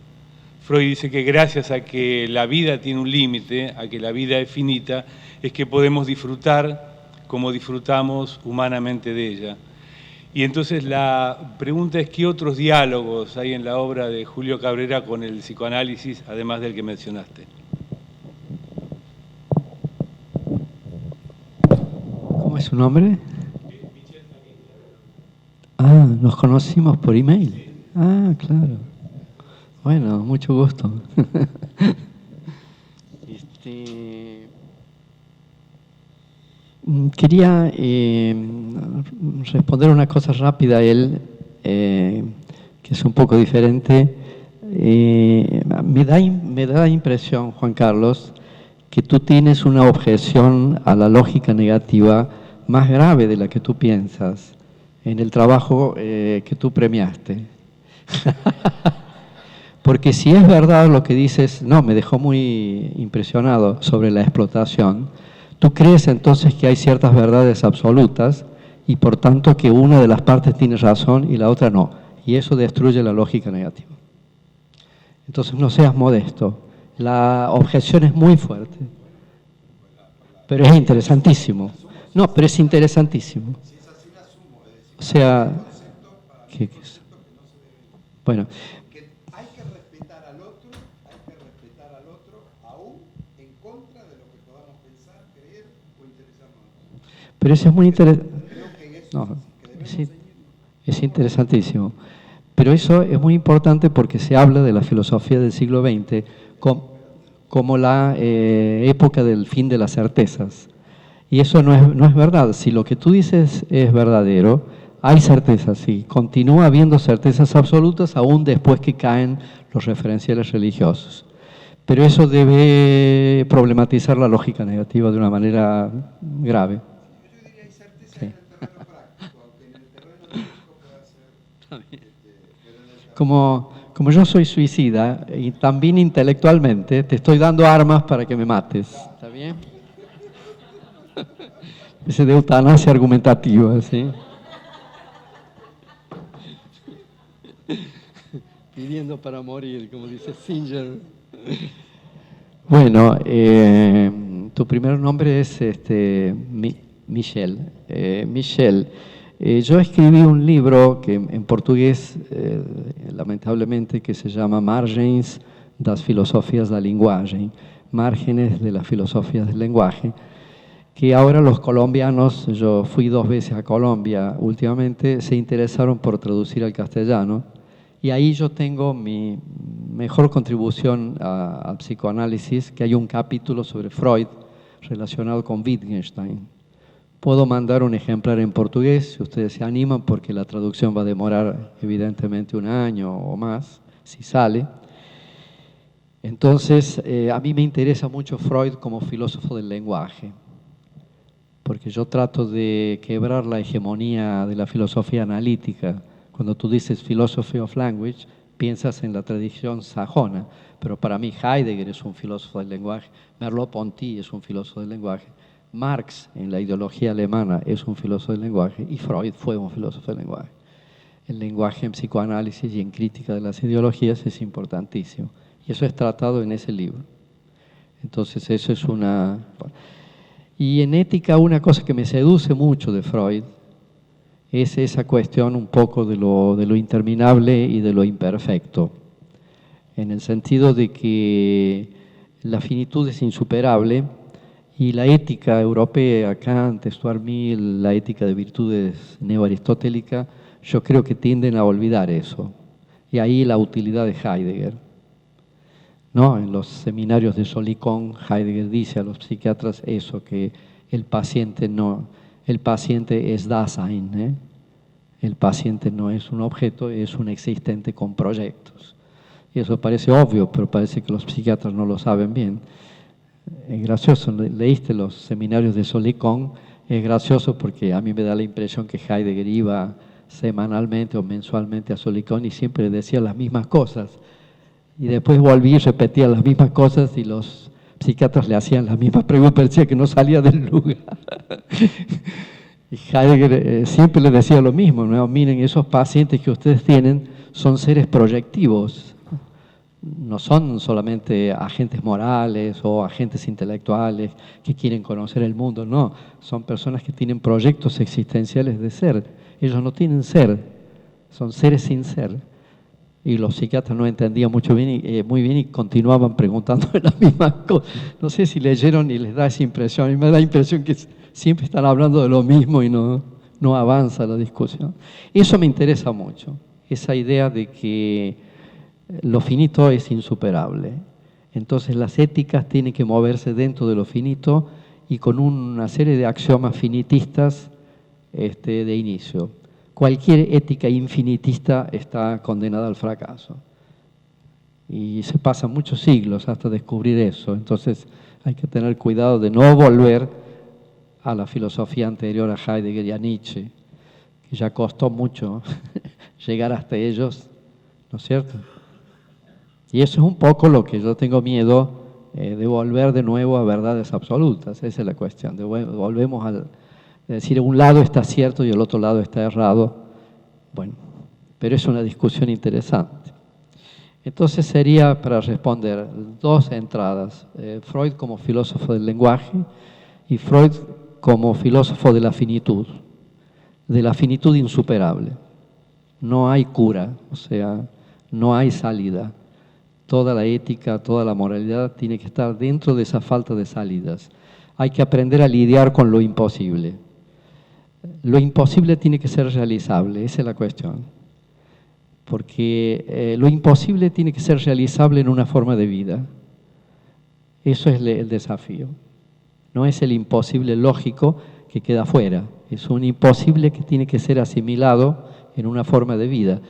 Freud dice que gracias a que la vida tiene un límite, a que la vida es finita, es que podemos disfrutar como disfrutamos humanamente de ella. Y entonces la pregunta es, ¿qué otros diálogos hay en la obra de Julio Cabrera con el psicoanálisis, además del que mencionaste? ¿Cómo es su nombre? Nos conocimos por email. Claro. Bueno, mucho gusto. Quería responder una cosa rápida a él, que es un poco diferente. Me da la impresión, Juan Carlos, que tú tienes una objeción a la lógica negativa más grave de la que tú piensas en el trabajo que tú premiaste. Porque si es verdad lo que dices, me dejó muy impresionado sobre la explotación, tú crees entonces que hay ciertas verdades absolutas y por tanto que una de las partes tiene razón y la otra no. Y eso destruye la lógica negativa. Entonces no seas modesto. La objeción es muy fuerte. Pero es interesantísimo. No, pero es interesantísimo. O sea, bueno, Que hay que respetar al otro, aún en contra de lo que podamos pensar, creer o interesarnos. pero eso es muy interesante. No, es interesantísimo. Pero eso es muy importante porque se habla de la filosofía del siglo XX como la época del fin de las certezas. Y eso no es verdad. Si lo que tú dices es verdadero, hay certezas, sí. Continúa habiendo certezas absolutas aún después que caen los referenciales religiosos. Pero eso debe problematizar la lógica negativa de una manera grave. Sí. Como yo soy suicida y también intelectualmente, te estoy dando armas para que me mates. ¿Está bien? Ese de eutanasia argumentativa, ¿sí? Pidiendo para morir, como dice Singer. Bueno, tu primer nombre es Michel. Michel. Yo escribí un libro que en portugués, lamentablemente, que se llama Margens das Filosofias da Linguagem, Márgenes de las Filosofías del Lenguaje, que ahora los colombianos, yo fui 2 veces a Colombia últimamente, se interesaron por traducir al castellano, y ahí yo tengo mi mejor contribución al psicoanálisis, que hay un capítulo sobre Freud relacionado con Wittgenstein. Puedo mandar un ejemplar en portugués, si ustedes se animan, porque la traducción va a demorar evidentemente 1 año o más, si sale. Entonces, a mí me interesa mucho Freud como filósofo del lenguaje, porque yo trato de quebrar la hegemonía de la filosofía analítica. Cuando tú dices philosophy of language, piensas en la tradición sajona, pero para mí Heidegger es un filósofo del lenguaje, Merleau-Ponty es un filósofo del lenguaje, Marx en la ideología alemana es un filósofo del lenguaje y Freud fue un filósofo del lenguaje. El lenguaje en psicoanálisis y en crítica de las ideologías es importantísimo y eso es tratado en ese libro. Entonces eso es una... Y en ética una cosa que me seduce mucho de Freud es esa cuestión un poco de lo interminable y de lo imperfecto, en el sentido de que la finitud es insuperable y la ética europea, Kant, Stuart Mill, la ética de virtudes neoaristotélica, yo creo que tienden a olvidar eso. Y ahí la utilidad de Heidegger. ¿No? En los seminarios de Solikon, Heidegger dice a los psiquiatras eso, que el paciente es Dasein, el paciente no es un objeto, es un existente con proyectos. Y eso parece obvio, pero parece que los psiquiatras no lo saben bien. Es gracioso, leíste los seminarios de Solikon, es gracioso porque a mí me da la impresión que Heidegger iba semanalmente o mensualmente a Solikon y siempre decía las mismas cosas. Y después volví y repetía las mismas cosas y los psiquiatras le hacían las mismas preguntas, parecía que no salía del lugar. Y Heidegger siempre le decía lo mismo, ¿no? Miren, esos pacientes que ustedes tienen son seres proyectivos, no son solamente agentes morales o agentes intelectuales que quieren conocer el mundo, no, son personas que tienen proyectos existenciales de ser. Ellos no tienen ser, son seres sin ser. Y los psiquiatras no entendían muy bien y continuaban preguntando las mismas cosas. No sé si leyeron y les da esa impresión. Y me da la impresión que siempre están hablando de lo mismo y no avanza la discusión. Eso me interesa mucho, esa idea de que lo finito es insuperable. Entonces las éticas tienen que moverse dentro de lo finito y con una serie de axiomas finitistas de inicio. Cualquier ética infinitista está condenada al fracaso. Y se pasan muchos siglos hasta descubrir eso. Entonces hay que tener cuidado de no volver a la filosofía anterior a Heidegger y a Nietzsche, que ya costó mucho llegar hasta ellos, ¿no es cierto? Y eso es un poco lo que yo tengo miedo de volver de nuevo a verdades absolutas. Esa es la cuestión. Volvemos a decir, un lado está cierto y el otro lado está errado. Bueno, pero es una discusión interesante. Entonces sería, para responder, 2 entradas. Freud como filósofo del lenguaje y Freud como filósofo de la finitud insuperable. No hay cura, o sea, no hay salida. Toda la ética, toda la moralidad tiene que estar dentro de esa falta de salidas. Hay que aprender a lidiar con lo imposible. Lo imposible tiene que ser realizable, esa es la cuestión. Porque lo imposible tiene que ser realizable en una forma de vida. Eso es el desafío. No es el imposible lógico que queda fuera. Es un imposible que tiene que ser asimilado en una forma de vida.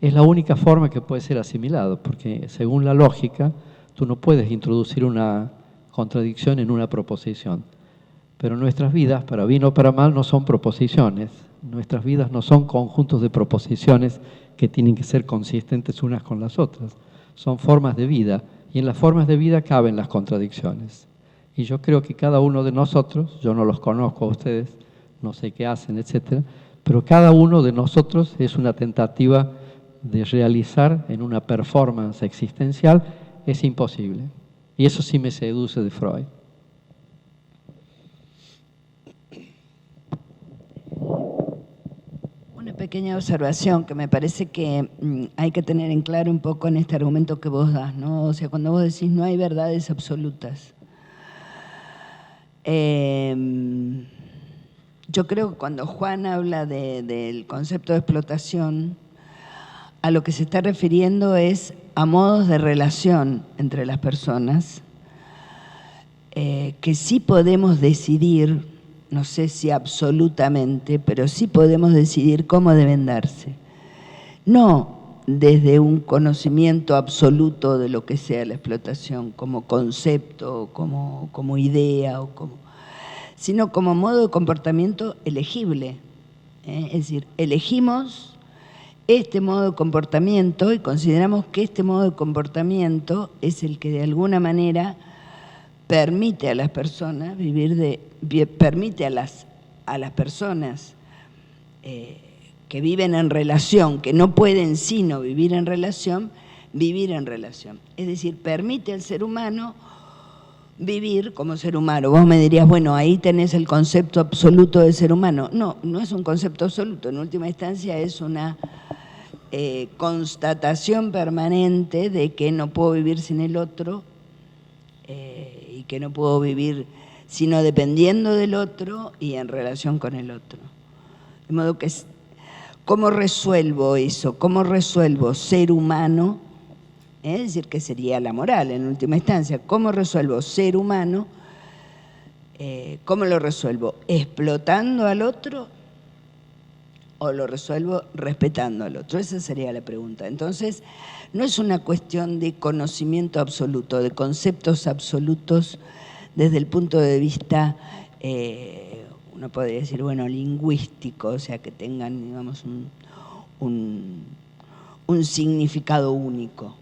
Es la única forma que puede ser asimilado, porque según la lógica, tú no puedes introducir una contradicción en una proposición. Pero nuestras vidas, para bien o para mal, no son proposiciones. Nuestras vidas no son conjuntos de proposiciones que tienen que ser consistentes unas con las otras. Son formas de vida, y en las formas de vida caben las contradicciones. Y yo creo que cada uno de nosotros, yo no los conozco a ustedes, no sé qué hacen, etcétera, pero cada uno de nosotros es una tentativa de realizar en una performance existencial es imposible. Y eso sí me seduce de Freud. Una pequeña observación que me parece que hay que tener en claro un poco en este argumento que vos das, ¿no? O sea, cuando vos decís no hay verdades absolutas. Yo creo que cuando Juan habla del concepto de explotación, a lo que se está refiriendo es a modos de relación entre las personas que sí podemos decidir, no sé si absolutamente, pero sí podemos decidir cómo deben darse. No desde un conocimiento absoluto de lo que sea la explotación, como concepto, como idea, sino como modo de comportamiento elegible. Es decir, elegimos este modo de comportamiento y consideramos que este modo de comportamiento es el que de alguna manera permite a las personas permite a las personas que viven en relación, que no pueden sino vivir en relación. Es decir, permite al ser humano vivir como ser humano. Vos me dirías, bueno, ahí tenés el concepto absoluto de ser humano. No, no es un concepto absoluto. En última instancia es una constatación permanente de que no puedo vivir sin el otro y que no puedo vivir sino dependiendo del otro y en relación con el otro. De modo que, ¿cómo resuelvo eso? ¿Cómo resuelvo ser humano? Es decir, que sería la moral en última instancia. ¿Cómo resuelvo ser humano? ¿Cómo lo resuelvo? ¿Explotando al otro o lo resuelvo respetando al otro? Esa sería la pregunta. Entonces, no es una cuestión de conocimiento absoluto, de conceptos absolutos desde el punto de vista, uno podría decir, bueno, lingüístico, o sea, que tengan, digamos, un significado único,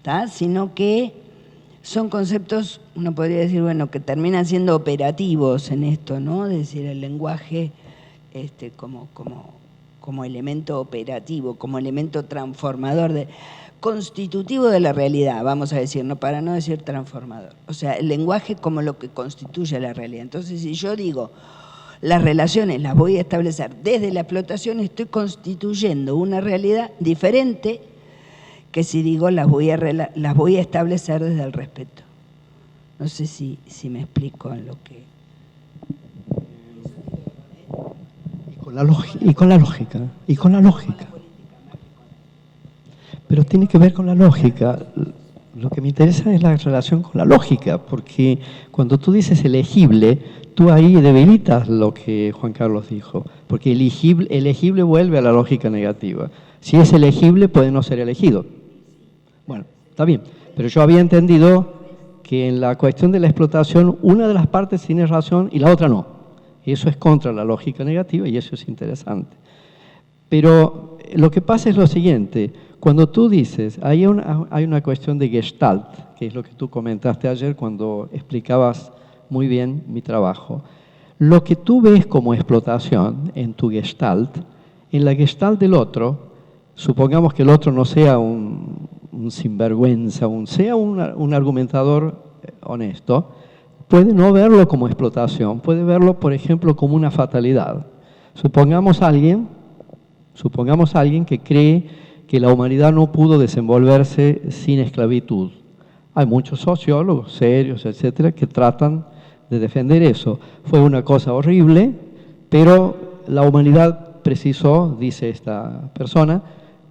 ¿tá? Sino que son conceptos, uno podría decir, bueno, que terminan siendo operativos en esto, ¿no? Es decir, el lenguaje como elemento operativo, como elemento transformador, constitutivo de la realidad, vamos a decir, no, para no decir transformador. O sea, el lenguaje como lo que constituye la realidad. Entonces, si yo digo, las relaciones las voy a establecer desde la explotación, estoy constituyendo una realidad diferente que si digo las voy a establecer desde el respeto. No sé si me explico en lo que... Y con la lógica. Pero tiene que ver con la lógica. Lo que me interesa es la relación con la lógica, porque cuando tú dices elegible, tú ahí debilitas lo que Juan Carlos dijo, porque elegible vuelve a la lógica negativa. Si es elegible, puede no ser elegido. Bueno, está bien, pero yo había entendido que en la cuestión de la explotación, una de las partes tiene razón y la otra no. Eso es contra la lógica negativa y eso es interesante. Pero lo que pasa es lo siguiente, cuando tú dices, hay una cuestión de gestalt, que es lo que tú comentaste ayer cuando explicabas muy bien mi trabajo. Lo que tú ves como explotación en tu gestalt, en la gestalt del otro, supongamos que el otro no sea un sinvergüenza, sea un argumentador honesto, puede no verlo como explotación, puede verlo, por ejemplo, como una fatalidad. Supongamos a alguien que cree que la humanidad no pudo desenvolverse sin esclavitud. Hay muchos sociólogos serios, etcétera, que tratan de defender eso. Fue una cosa horrible, pero la humanidad precisó, dice esta persona,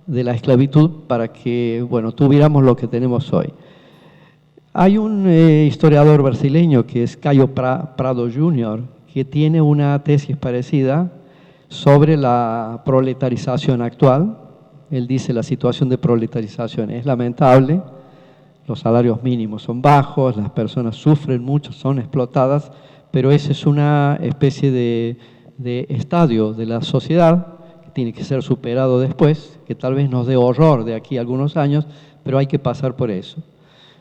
de la esclavitud para que, bueno, tuviéramos lo que tenemos hoy. Hay un historiador brasileño que es Caio Prado Jr., que tiene una tesis parecida sobre la proletarización actual. Él dice la situación de proletarización es lamentable, los salarios mínimos son bajos, las personas sufren mucho, son explotadas, pero esa es una especie de estadio de la sociedad que tiene que ser superado después, que tal vez nos dé horror de aquí a algunos años, pero hay que pasar por eso.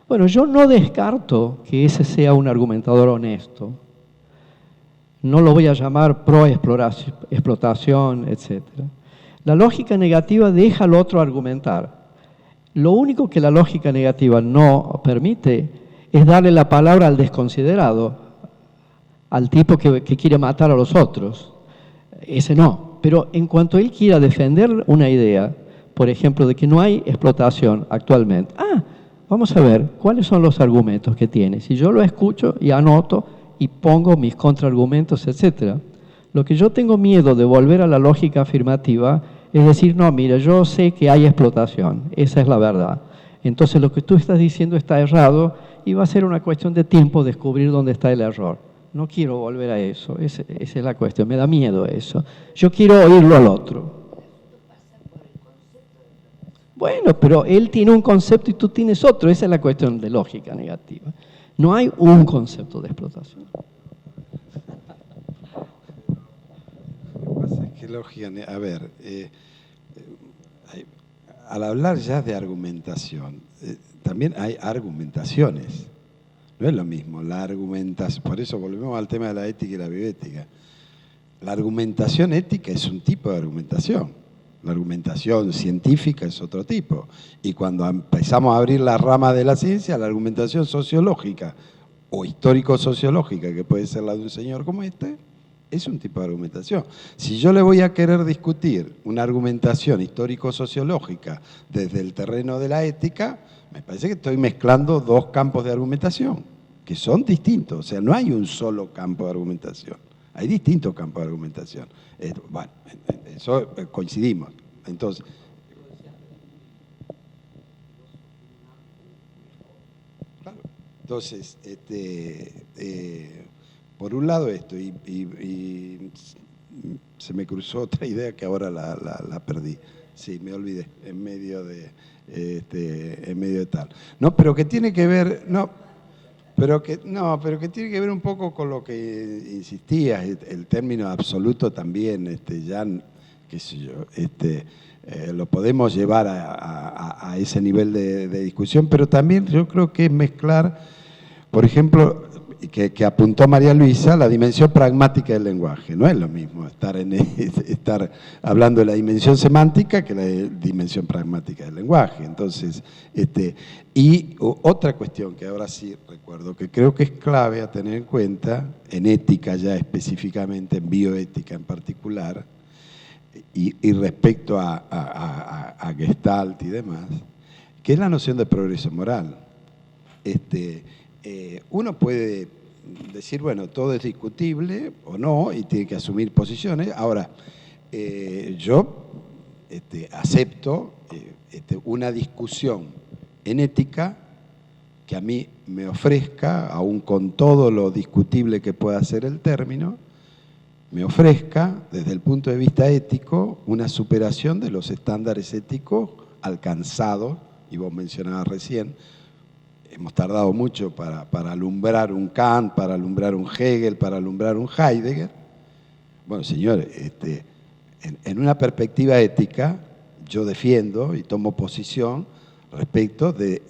Bueno, yo no descarto que ese sea un argumentador honesto. No lo voy a llamar pro-explotación, etc. La lógica negativa deja al otro argumentar. Lo único que la lógica negativa no permite es darle la palabra al desconsiderado, al tipo que quiere matar a los otros. Ese no. Pero en cuanto él quiera defender una idea, por ejemplo, de que no hay explotación actualmente, vamos a ver cuáles son los argumentos que tiene. Si yo lo escucho y anoto y pongo mis contraargumentos, etc. Lo que yo tengo miedo de volver a la lógica afirmativa es decir, no, mira, yo sé que hay explotación, esa es la verdad. Entonces lo que tú estás diciendo está errado y va a ser una cuestión de tiempo descubrir dónde está el error. No quiero volver a eso, esa es la cuestión, me da miedo eso. Yo quiero oírlo al otro. Bueno, pero él tiene un concepto y tú tienes otro, esa es la cuestión de lógica negativa. No hay un concepto de explotación. Lo que pasa es que lógica, a ver, al hablar ya de argumentación, también hay argumentaciones. No es lo mismo la argumentación, por eso volvemos al tema de la ética y la bioética. La argumentación ética es un tipo de argumentación. La argumentación científica es otro tipo. Y cuando empezamos a abrir la rama de la ciencia, la argumentación sociológica o histórico-sociológica, que puede ser la de un señor como este, es un tipo de argumentación. Si yo le voy a querer discutir una argumentación histórico-sociológica desde el terreno de la ética, me parece que estoy mezclando dos campos de argumentación, que son distintos. O sea, no hay un solo campo de argumentación. Hay distintos campos de argumentación. Bueno, eso coincidimos. Entonces, claro. Entonces, por un lado esto, y se me cruzó otra idea que ahora la perdí. Sí, me olvidé, en medio de tal. No, pero que tiene que ver, pero que tiene que ver un poco con lo que insistías, el término absoluto también, ya, qué sé yo, lo podemos llevar a ese nivel de discusión, pero también yo creo que es mezclar, por ejemplo, que apuntó María Luisa, la dimensión pragmática del lenguaje. No es lo mismo estar hablando de la dimensión semántica que la dimensión pragmática del lenguaje. Entonces, y otra cuestión que ahora sí recuerdo, que creo que es clave a tener en cuenta, en ética ya específicamente, en bioética en particular, y respecto a Gestalt y demás, que es la noción de progreso moral. Uno puede decir, bueno, todo es discutible o no, y tiene que asumir posiciones. Ahora, yo acepto una discusión en ética que a mí me ofrezca, aun con todo lo discutible que pueda ser el término, me ofrezca, desde el punto de vista ético, una superación de los estándares éticos alcanzados, y vos mencionabas recién, hemos tardado mucho para alumbrar un Kant, para alumbrar un Hegel, para alumbrar un Heidegger. Bueno, señores, en una perspectiva ética, yo defiendo y tomo posición respecto de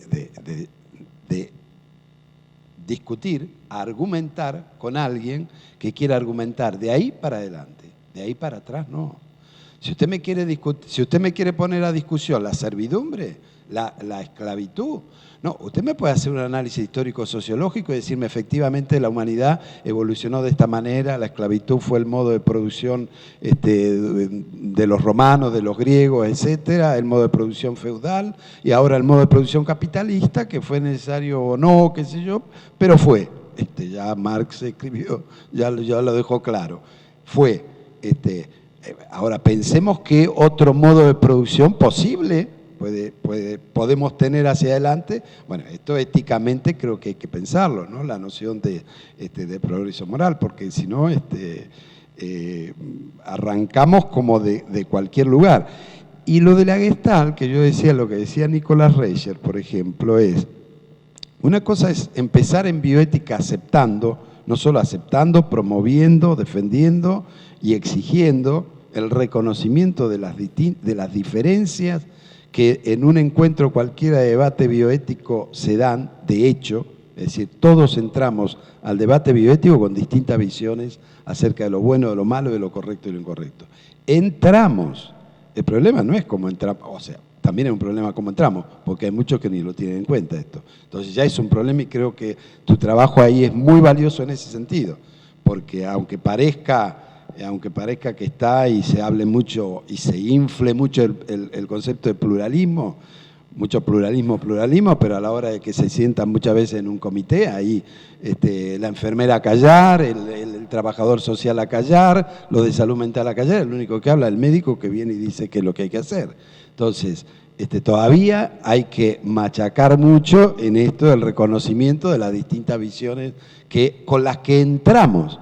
discutir, argumentar con alguien que quiera argumentar de ahí para adelante, de ahí para atrás no. Si usted me quiere poner a discusión la servidumbre, la esclavitud. No, usted me puede hacer un análisis histórico-sociológico y decirme efectivamente la humanidad evolucionó de esta manera, la esclavitud fue el modo de producción de los romanos, de los griegos, etcétera, el modo de producción feudal, y ahora el modo de producción capitalista, que fue necesario o no, qué sé yo, pero fue. Ya Marx escribió, ya lo dejó claro. Fue. Ahora pensemos qué otro modo de producción posible podemos tener hacia adelante. Bueno, esto éticamente creo que hay que pensarlo, ¿no? La noción de progreso moral, porque si no arrancamos como de cualquier lugar. Y lo de la Gestalt, que yo decía, lo que decía Nicolás Reicher, por ejemplo, es, una cosa es empezar en bioética aceptando, no solo aceptando, promoviendo, defendiendo y exigiendo el reconocimiento de las diferencias que en un encuentro cualquiera de debate bioético se dan, de hecho, es decir, todos entramos al debate bioético con distintas visiones acerca de lo bueno, de lo malo, de lo correcto y lo incorrecto. Entramos, el problema no es cómo entramos, o sea, también es un problema cómo entramos, porque hay muchos que ni lo tienen en cuenta esto. Entonces ya es un problema y creo que tu trabajo ahí es muy valioso en ese sentido, porque aunque parezca que está y se hable mucho y se infle mucho el concepto de pluralismo, mucho pluralismo, pero a la hora de que se sientan muchas veces en un comité, ahí la enfermera a callar, el trabajador social a callar, los de salud mental a callar, el único que habla es el médico que viene y dice qué es lo que hay que hacer. Entonces, todavía hay que machacar mucho en esto del reconocimiento de las distintas visiones con las que entramos.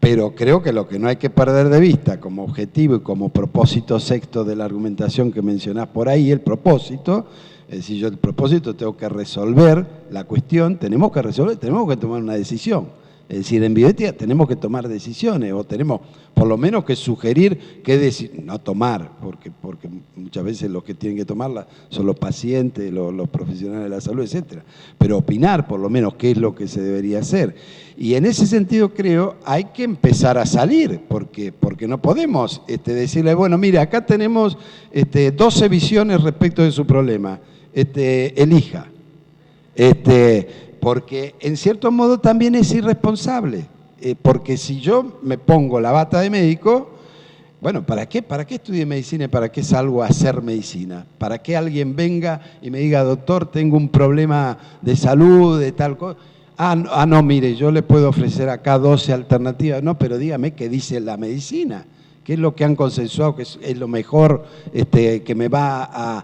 Pero creo que lo que no hay que perder de vista como objetivo y como propósito sexto de la argumentación que mencionás por ahí, el propósito, es decir, yo el propósito tengo que resolver la cuestión, tenemos que tomar una decisión. Es decir, en bioética tenemos que tomar decisiones o tenemos por lo menos que sugerir qué decir, no tomar, porque muchas veces los que tienen que tomarla son los pacientes, los profesionales de la salud, etcétera. Pero opinar por lo menos qué es lo que se debería hacer. Y en ese sentido creo hay que empezar a salir, porque no podemos decirle, bueno, mire, acá tenemos 12 visiones respecto de su problema, elija. Porque en cierto modo también es irresponsable, porque si yo me pongo la bata de médico, bueno, ¿para qué estudie medicina y para qué salgo a hacer medicina? ¿Para qué alguien venga y me diga, doctor, tengo un problema de salud, de tal cosa? No, mire, yo le puedo ofrecer acá 12 alternativas. No, pero dígame qué dice la medicina. ¿Qué es lo que han consensuado que es lo mejor que me va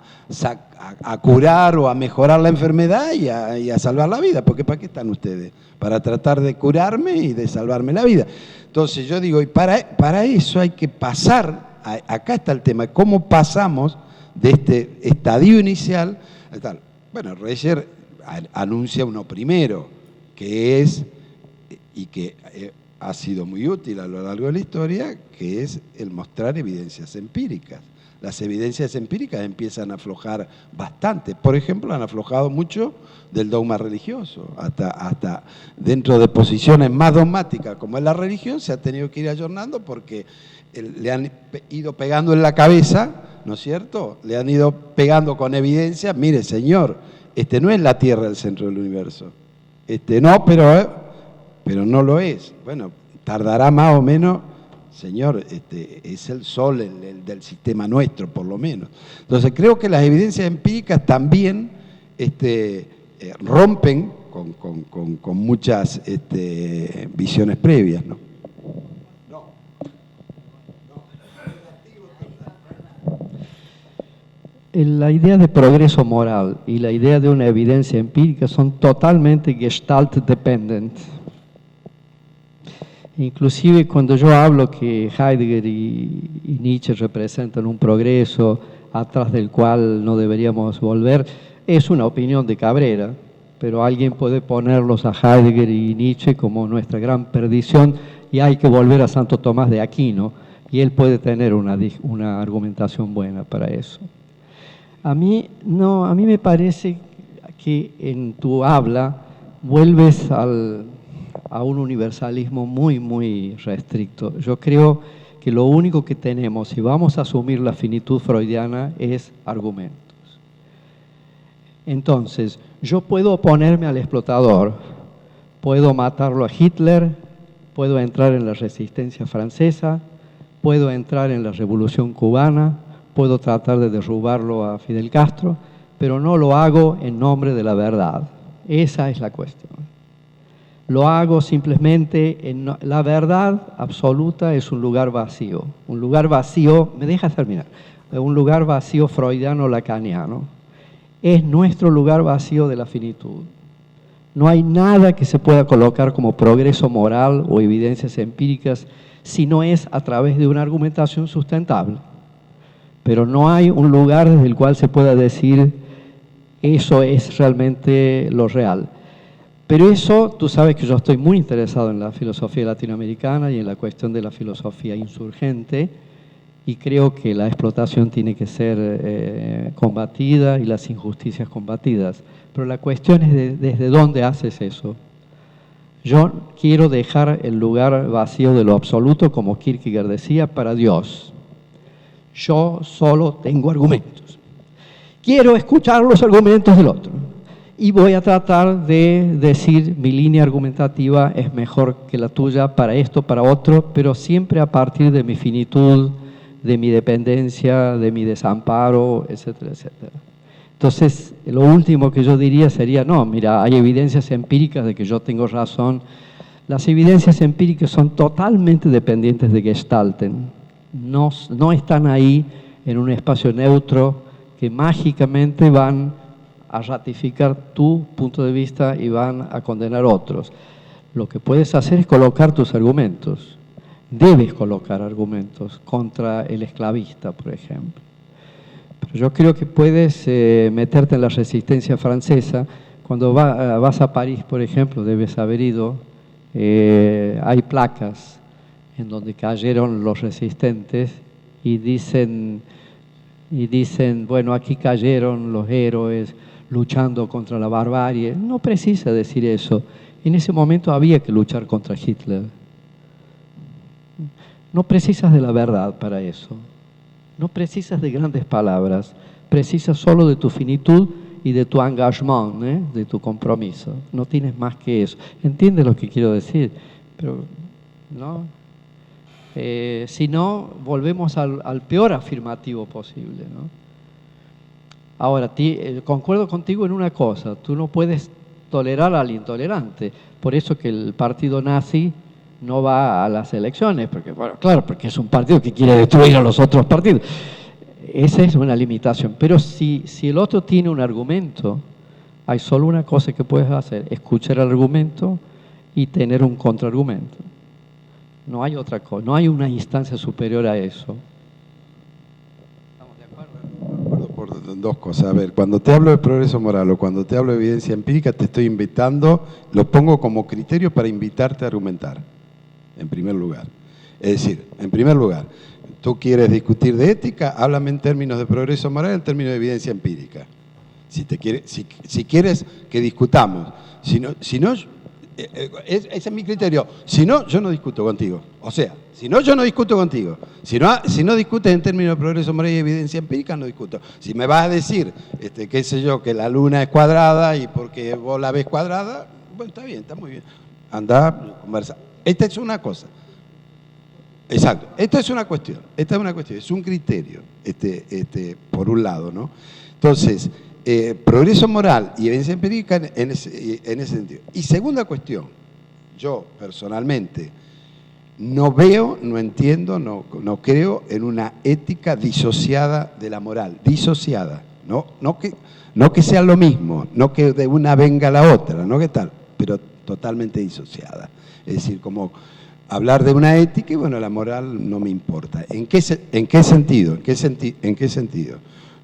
a curar o a mejorar la enfermedad y a salvar la vida? Porque ¿para qué están ustedes? Para tratar de curarme y de salvarme la vida. Entonces yo digo, y para eso hay que pasar, acá está el tema, ¿cómo pasamos de este estadio inicial a tal? Bueno, Reicher anuncia uno primero, que es, y que ha sido muy útil a lo largo de la historia, que es el mostrar evidencias empíricas. Las evidencias empíricas empiezan a aflojar bastante. Por ejemplo, han aflojado mucho del dogma religioso. Hasta dentro de posiciones más dogmáticas como es la religión, se ha tenido que ir ayornando porque le han ido pegando en la cabeza, ¿no es cierto? Le han ido pegando con evidencia. Mire, señor, no es la Tierra el centro del universo. No, pero no lo es. Bueno, tardará más o menos, señor, es el Sol el del sistema nuestro, por lo menos. Entonces creo que las evidencias empíricas también rompen con muchas visiones previas, ¿no? La idea de progreso moral y la idea de una evidencia empírica son totalmente Gestalt dependent. Inclusive cuando yo hablo que Heidegger y Nietzsche representan un progreso atrás del cual no deberíamos volver, es una opinión de Cabrera, pero alguien puede ponerlos a Heidegger y Nietzsche como nuestra gran perdición y hay que volver a Santo Tomás de Aquino y él puede tener una argumentación buena para eso. A mí me parece que en tu habla vuelves a un universalismo muy, muy restricto. Yo creo que lo único que tenemos, si vamos a asumir la finitud freudiana, es argumentos. Entonces, yo puedo oponerme al explotador, puedo matarlo a Hitler, puedo entrar en la resistencia francesa, puedo entrar en la Revolución Cubana, puedo tratar de derrubarlo a Fidel Castro, pero no lo hago en nombre de la verdad. Esa es la cuestión. Lo hago simplemente en la verdad absoluta es un lugar vacío. Un lugar vacío, ¿me dejas terminar? Un lugar vacío freudiano-lacaniano. Es nuestro lugar vacío de la finitud. No hay nada que se pueda colocar como progreso moral o evidencias empíricas si no es a través de una argumentación sustentable. Pero no hay un lugar desde el cual se pueda decir eso es realmente lo real. Pero eso, tú sabes que yo estoy muy interesado en la filosofía latinoamericana y en la cuestión de la filosofía insurgente, y creo que la explotación tiene que ser combatida y las injusticias combatidas. Pero la cuestión es desde dónde haces eso. Yo quiero dejar el lugar vacío de lo absoluto, como Kierkegaard decía, para Dios. Yo solo tengo argumentos. Quiero escuchar los argumentos del otro. Y voy a tratar de decir mi línea argumentativa es mejor que la tuya para esto, para otro, pero siempre a partir de mi finitud, de mi dependencia, de mi desamparo, etcétera, etcétera. Entonces, lo último que yo diría sería, no, mira, hay evidencias empíricas de que yo tengo razón. Las evidencias empíricas son totalmente dependientes de Gestalten. No están ahí en un espacio neutro que mágicamente van a ratificar tu punto de vista y van a condenar otros. Lo que puedes hacer es colocar tus argumentos. Debes colocar argumentos contra el esclavista, por ejemplo. Pero yo creo que puedes meterte en la resistencia francesa. Cuando vas a París, por ejemplo, debes haber ido, hay placas en donde cayeron los resistentes y dicen, bueno, aquí cayeron los héroes luchando contra la barbarie. No precisa decir eso. En ese momento había que luchar contra Hitler. No precisas de la verdad para eso. No precisas de grandes palabras. Precisas solo de tu finitud y de tu engagement, de tu compromiso. No tienes más que eso. ¿Entiendes lo que quiero decir? Pero, ¿no? Si no, volvemos al peor afirmativo posible, ¿no? Ahora, concuerdo contigo en una cosa. Tú no puedes tolerar al intolerante. Por eso que el partido nazi no va a las elecciones, porque, bueno, claro, porque es un partido que quiere destruir a los otros partidos. Esa es una limitación. Pero si el otro tiene un argumento, hay solo una cosa que puedes hacer, escuchar el argumento y tener un contraargumento. No hay otra cosa, no hay una instancia superior a eso. ¿Estamos de acuerdo? Por dos cosas. A ver, cuando te hablo de progreso moral o cuando te hablo de evidencia empírica, te estoy invitando, lo pongo como criterio para invitarte a argumentar. En primer lugar. Es decir, en primer lugar, tú quieres discutir de ética, háblame en términos de progreso moral, en términos de evidencia empírica. Si quieres que discutamos. Si no, ese es mi criterio. Si no, yo no discuto contigo. O sea, si no, yo no discuto contigo. Si no discutes en términos de progreso moral y evidencia empírica, no discuto. Si me vas a decir, qué sé yo, que la luna es cuadrada y porque vos la ves cuadrada, bueno, está bien, está muy bien. Anda, conversa. Esta es una cosa. Exacto. Esta es una cuestión. Es un criterio, por un lado, ¿no? Entonces, progreso moral y evidencia empírica en ese sentido. Y segunda cuestión, yo personalmente no veo, no entiendo, no creo en una ética disociada de la moral. Disociada. No que sea lo mismo, no que de una venga la otra, no que tal, pero totalmente disociada. Es decir, como hablar de una ética y bueno, la moral no me importa. ¿En qué sentido?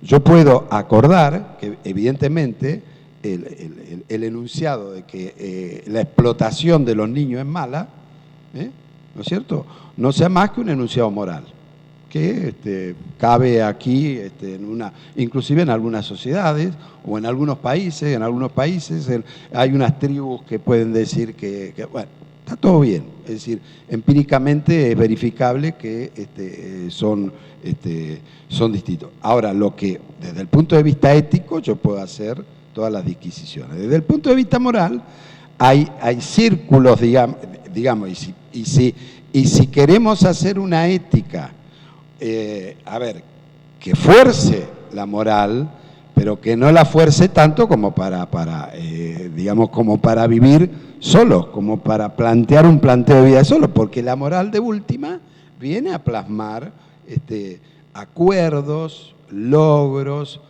Yo puedo acordar que evidentemente el enunciado de que la explotación de los niños es mala, ¿no es cierto? No sea más que un enunciado moral, que cabe aquí, inclusive en algunas sociedades o en algunos países hay unas tribus que pueden decir que bueno, está todo bien, es decir, empíricamente es verificable que son distintos. Ahora, lo que desde el punto de vista ético yo puedo hacer todas las disquisiciones. Desde el punto de vista moral, hay círculos, digamos, y si queremos hacer una ética, que fuerce la moral, pero que no la fuerce tanto como como para vivir solo, como para plantear un planteo de vida solo, porque la moral de última viene a plasmar acuerdos, logros,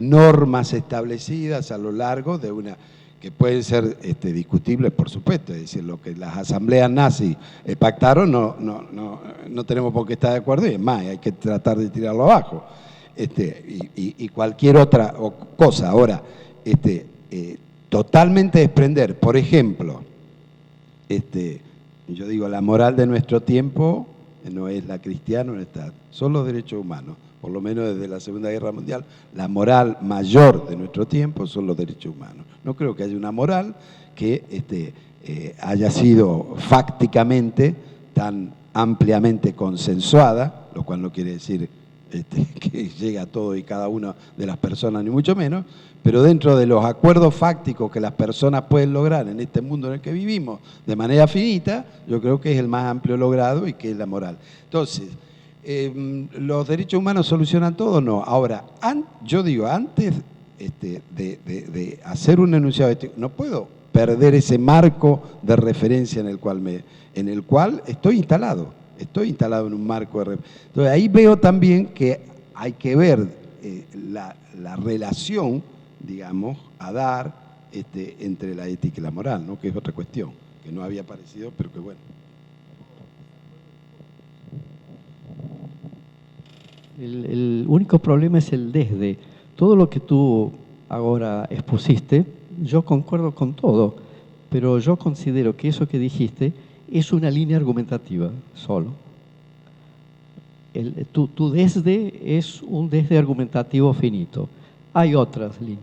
normas establecidas a lo largo de una, que pueden ser discutibles, por supuesto, es decir, lo que las asambleas nazis pactaron no tenemos por qué estar de acuerdo, y es más, hay que tratar de tirarlo abajo. Y cualquier otra cosa. Ahora, totalmente desprender, por ejemplo, yo digo, la moral de nuestro tiempo no es la cristiana, no está, son los derechos humanos, por lo menos desde la Segunda Guerra Mundial, la moral mayor de nuestro tiempo son los derechos humanos. No creo que haya una moral que haya sido fácticamente tan ampliamente consensuada, lo cual no quiere decir que llegue a todo y cada una de las personas, ni mucho menos, pero dentro de los acuerdos fácticos que las personas pueden lograr en este mundo en el que vivimos de manera finita, yo creo que es el más amplio logrado y que es la moral. Entonces, ¿los derechos humanos solucionan todo? No. Ahora, yo digo, antes de hacer un enunciado ético, no puedo perder ese marco de referencia en el cual estoy instalado. Estoy instalado en un marco de referencia. Entonces, ahí veo también que hay que ver la relación, digamos, a dar entre la ética y la moral, ¿no? Que es otra cuestión, que no había aparecido, pero que bueno. El único problema es el desde. Todo lo que tú ahora expusiste, yo concuerdo con todo, pero yo considero que eso que dijiste es una línea argumentativa solo. Tu desde es un desde argumentativo finito. Hay otras líneas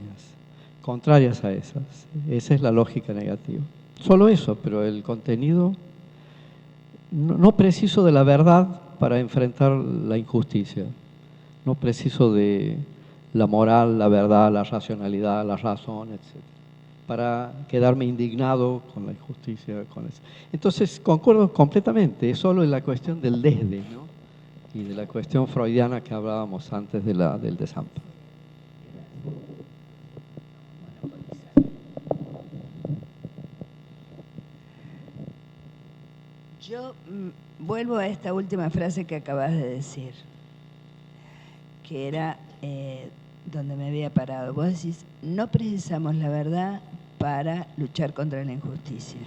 contrarias a esas. Esa es la lógica negativa. Solo eso, pero el contenido no preciso de la verdad para enfrentar la injusticia. No preciso de la moral, la verdad, la racionalidad, la razón, etc. Para quedarme indignado con la injusticia, con eso. Entonces, concuerdo completamente, es solo en la cuestión del desde, ¿no? Y de la cuestión freudiana que hablábamos antes del desamparo. Yo vuelvo a esta última frase que acabas de decir, que era donde me había parado. Vos decís, no precisamos la verdad para luchar contra la injusticia.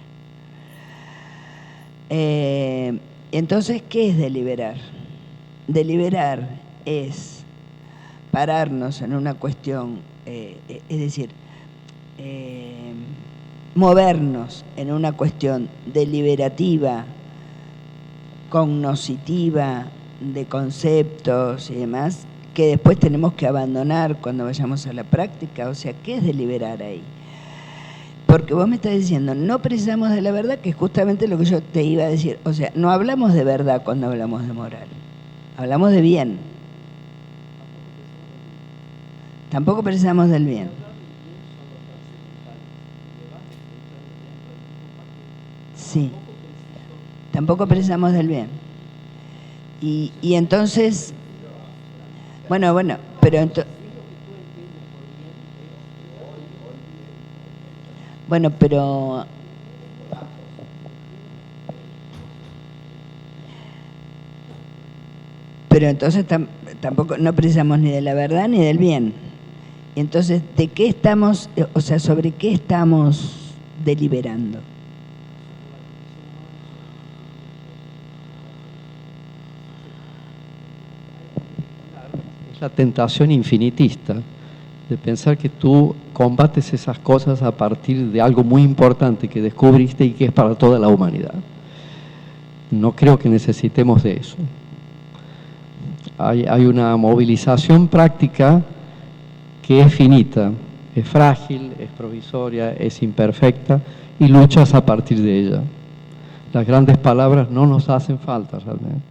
Entonces, ¿qué es deliberar? Deliberar es pararnos en una cuestión, es decir, movernos en una cuestión deliberativa, cognoscitiva, de conceptos y demás, que después tenemos que abandonar cuando vayamos a la práctica. O sea, ¿qué es deliberar ahí? Porque vos me estás diciendo, no precisamos de la verdad, que es justamente lo que yo te iba a decir. O sea, no hablamos de verdad cuando hablamos de moral, hablamos de bien. Tampoco precisamos del bien. Sí, tampoco precisamos del bien. Y entonces, bueno, pero entonces... Bueno, pero entonces tampoco no precisamos ni de la verdad ni del bien. Entonces, ¿de qué estamos, o sea, sobre qué estamos deliberando? Es la tentación infinitista de pensar que tú combates esas cosas a partir de algo muy importante que descubriste y que es para toda la humanidad. No creo que necesitemos de eso. Hay una movilización práctica que es finita, es frágil, es provisoria, es imperfecta y luchas a partir de ella. Las grandes palabras no nos hacen falta realmente.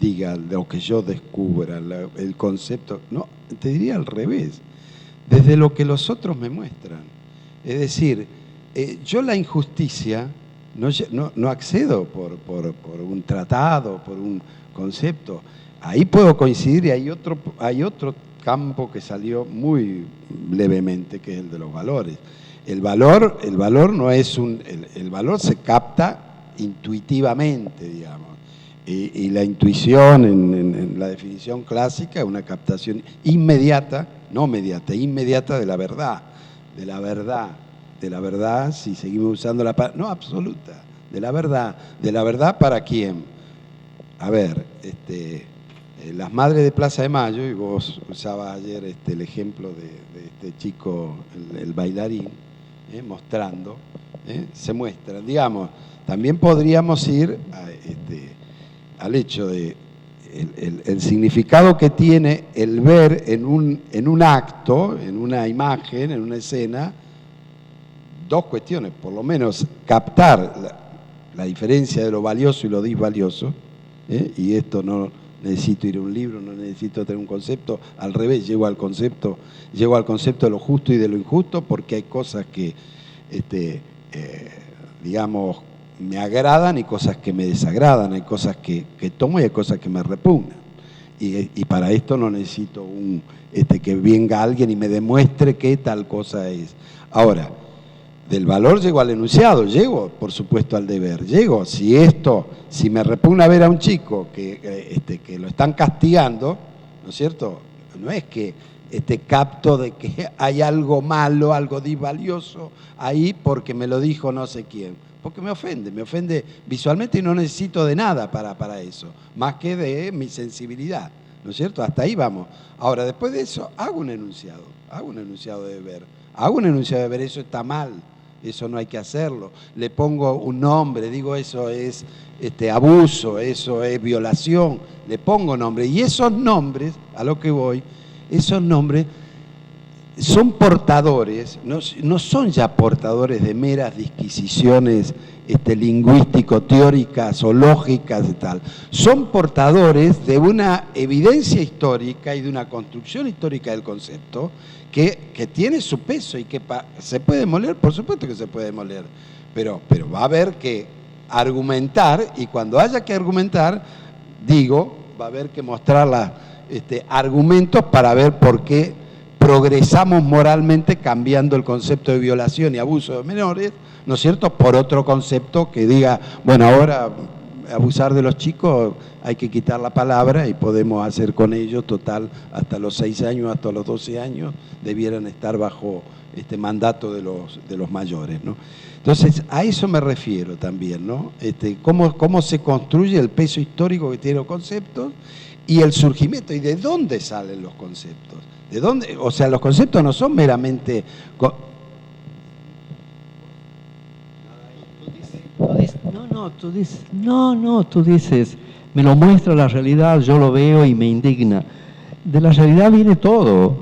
diga lo que yo descubra, el concepto. No, te diría al revés, desde lo que los otros me muestran. Es decir, yo la injusticia no accedo por un tratado, por un concepto. Ahí puedo coincidir y hay otro campo que salió muy levemente, que es el de los valores. El valor no es el valor se capta intuitivamente, digamos. Y la intuición en la definición clásica es una captación inmediata, no mediata, inmediata de la verdad, si seguimos usando la palabra, no absoluta, de la verdad ¿para quién? A ver, las madres de Plaza de Mayo, y vos usabas ayer el ejemplo de este chico, el bailarín, mostrando, se muestran, digamos, también podríamos ir al hecho de el significado que tiene el ver en un acto, en una imagen, en una escena, dos cuestiones, por lo menos captar la diferencia de lo valioso y lo disvalioso, y esto no necesito ir a un libro, no necesito tener un concepto, al revés, llego al concepto de lo justo y de lo injusto, porque hay cosas que, digamos, me agradan y cosas que me desagradan, hay cosas que tomo y hay cosas que me repugnan. Y para esto no necesito que venga alguien y me demuestre que tal cosa es. Ahora, del valor llego al enunciado, llego, por supuesto, al deber, llego. Si me repugna ver a un chico que lo están castigando, ¿no es cierto? No es que capto de que hay algo malo, algo disvalioso ahí porque me lo dijo no sé quién. Porque me ofende visualmente y no necesito de nada para eso, más que de mi sensibilidad, ¿no es cierto? Hasta ahí vamos. Ahora, después de eso, hago un enunciado de deber, eso está mal, eso no hay que hacerlo. Le pongo un nombre, digo eso es abuso, eso es violación, le pongo nombre. Y esos nombres, a lo que voy, esos nombres son portadores, no son ya portadores de meras disquisiciones lingüístico-teóricas o lógicas y tal. Son portadores de una evidencia histórica y de una construcción histórica del concepto que tiene su peso y que se puede moler, por supuesto que se puede moler, pero va a haber que argumentar, y cuando haya que argumentar, va a haber que mostrar argumentos para ver por qué progresamos moralmente cambiando el concepto de violación y abuso de menores, ¿no es cierto?, por otro concepto que diga, bueno, ahora abusar de los chicos hay que quitar la palabra y podemos hacer con ellos, total, hasta los 6 años, hasta los 12 años, debieran estar bajo mandato de los mayores, ¿no? Entonces, a eso me refiero también, ¿no? Cómo se construye el peso histórico que tienen los conceptos y el surgimiento, y de dónde salen los conceptos. ¿De dónde? O sea, los conceptos no son meramente... Tú dices, me lo muestra la realidad, yo lo veo y me indigna. De la realidad viene todo.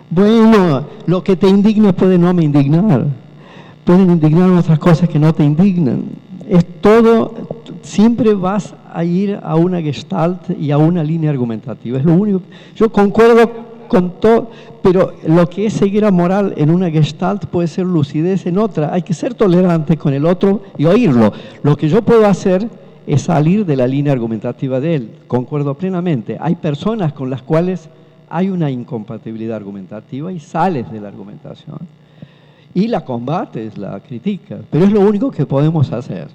Bueno, lo que te indigna puede no me indignar. Pueden indignar otras cosas que no te indignan. Es todo, siempre vas a ir a una gestalt y a una línea argumentativa. Es lo único. Yo concuerdo con todo, pero lo que es ceguera moral en una gestalt puede ser lucidez en otra. Hay que ser tolerante con el otro y oírlo. Lo que yo puedo hacer es salir de la línea argumentativa de él. Concuerdo plenamente. Hay personas con las cuales hay una incompatibilidad argumentativa y sales de la argumentación. Y la combates, la criticas, pero es lo único que podemos hacer.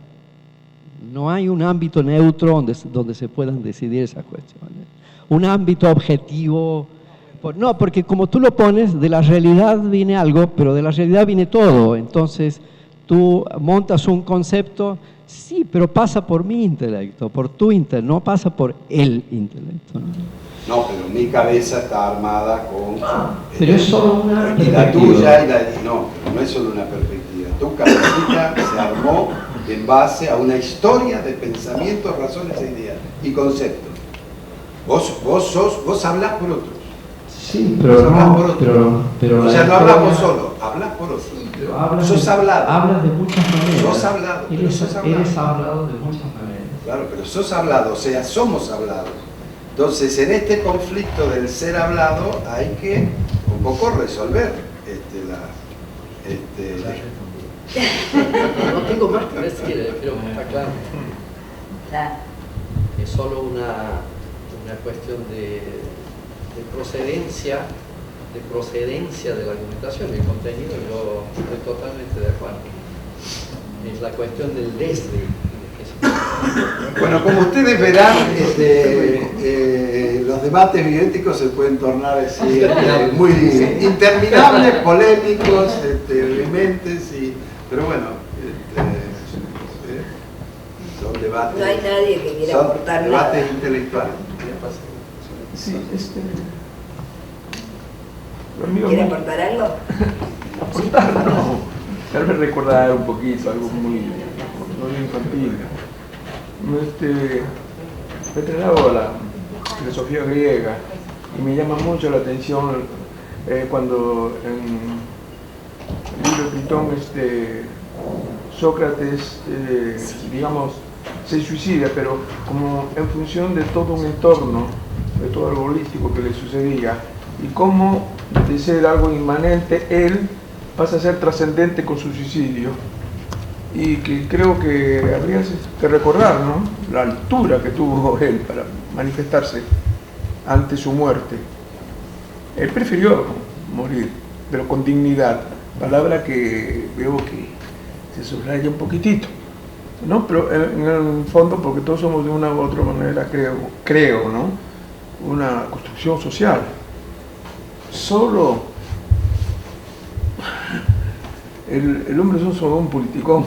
No hay un ámbito neutro donde se puedan decidir esas cuestiones. Un ámbito objetivo. No, porque como tú lo pones, de la realidad viene algo, pero de la realidad viene todo. Entonces, tú montas un concepto, sí, pero pasa por mi intelecto, por tu intelecto, no pasa por el intelecto. No, pero mi cabeza está armada con... pero es solo una y la tuya y la... No, no es solo una perspectiva. Tu cabecita se armó en base a una historia de pensamientos, razones e ideas y conceptos. Vos hablás por otros. Sí, pero o sea, no hablas vos solo, hablas por otros. Pero sos hablado. Hablas de muchas maneras. Sos hablado. Eres hablado de muchas maneras. Claro, pero sos hablado, o sea, somos hablados. Entonces, en este conflicto del ser hablado hay que un poco resolver No tengo más que decir, creo que está claro. Es solo una cuestión de procedencia de la argumentación, el contenido, yo estoy totalmente de acuerdo. Es la cuestión del desde. Bueno, como ustedes verán, los debates bioéticos se pueden tornar así, muy interminables, polémicos, vehementes, pero bueno, son debates. No hay nadie que quiera aportar nada. Debates intelectuales. Sí, ¿Quiere aportar algo? Aportar no, tal vez recordar un poquito, algo muy infantil. He entrenado a la filosofía griega y me llama mucho la atención cuando en el libro de Platón Sócrates, digamos, se suicida, pero como en función de todo un entorno, de todo algo holístico que le sucedía, y cómo de ser algo inmanente, él pasa a ser trascendente con su suicidio. Y que creo que habría que recordar, ¿no?, la altura que tuvo él para manifestarse ante su muerte. Él prefirió morir, pero con dignidad, palabra que veo que se subraya un poquitito, ¿no? Pero en el fondo, porque todos somos de una u otra manera, creo, ¿no?, una construcción social. Solo el hombre es solo un politicón.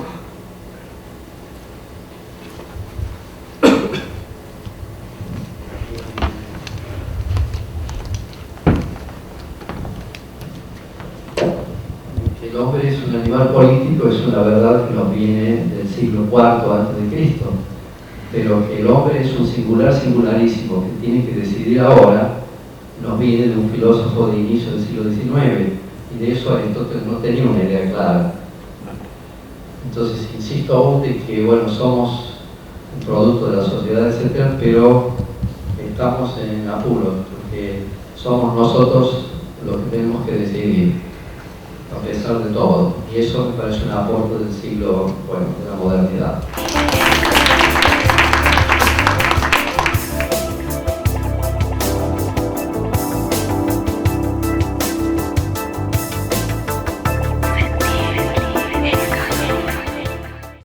El hombre es un animal político, es una verdad que nos viene del siglo IV a.C., pero que el hombre es un singular singularísimo que tiene que decidir ahora, nos viene de un filósofo de inicio del siglo XIX, y de eso Aristóteles no tenía una idea clara. Entonces insisto aún de que, bueno, somos un producto de la sociedad, etcétera, pero estamos en apuros, porque somos nosotros los que tenemos que decidir, a pesar de todo, y eso me parece un aporte del siglo, bueno, de la modernidad.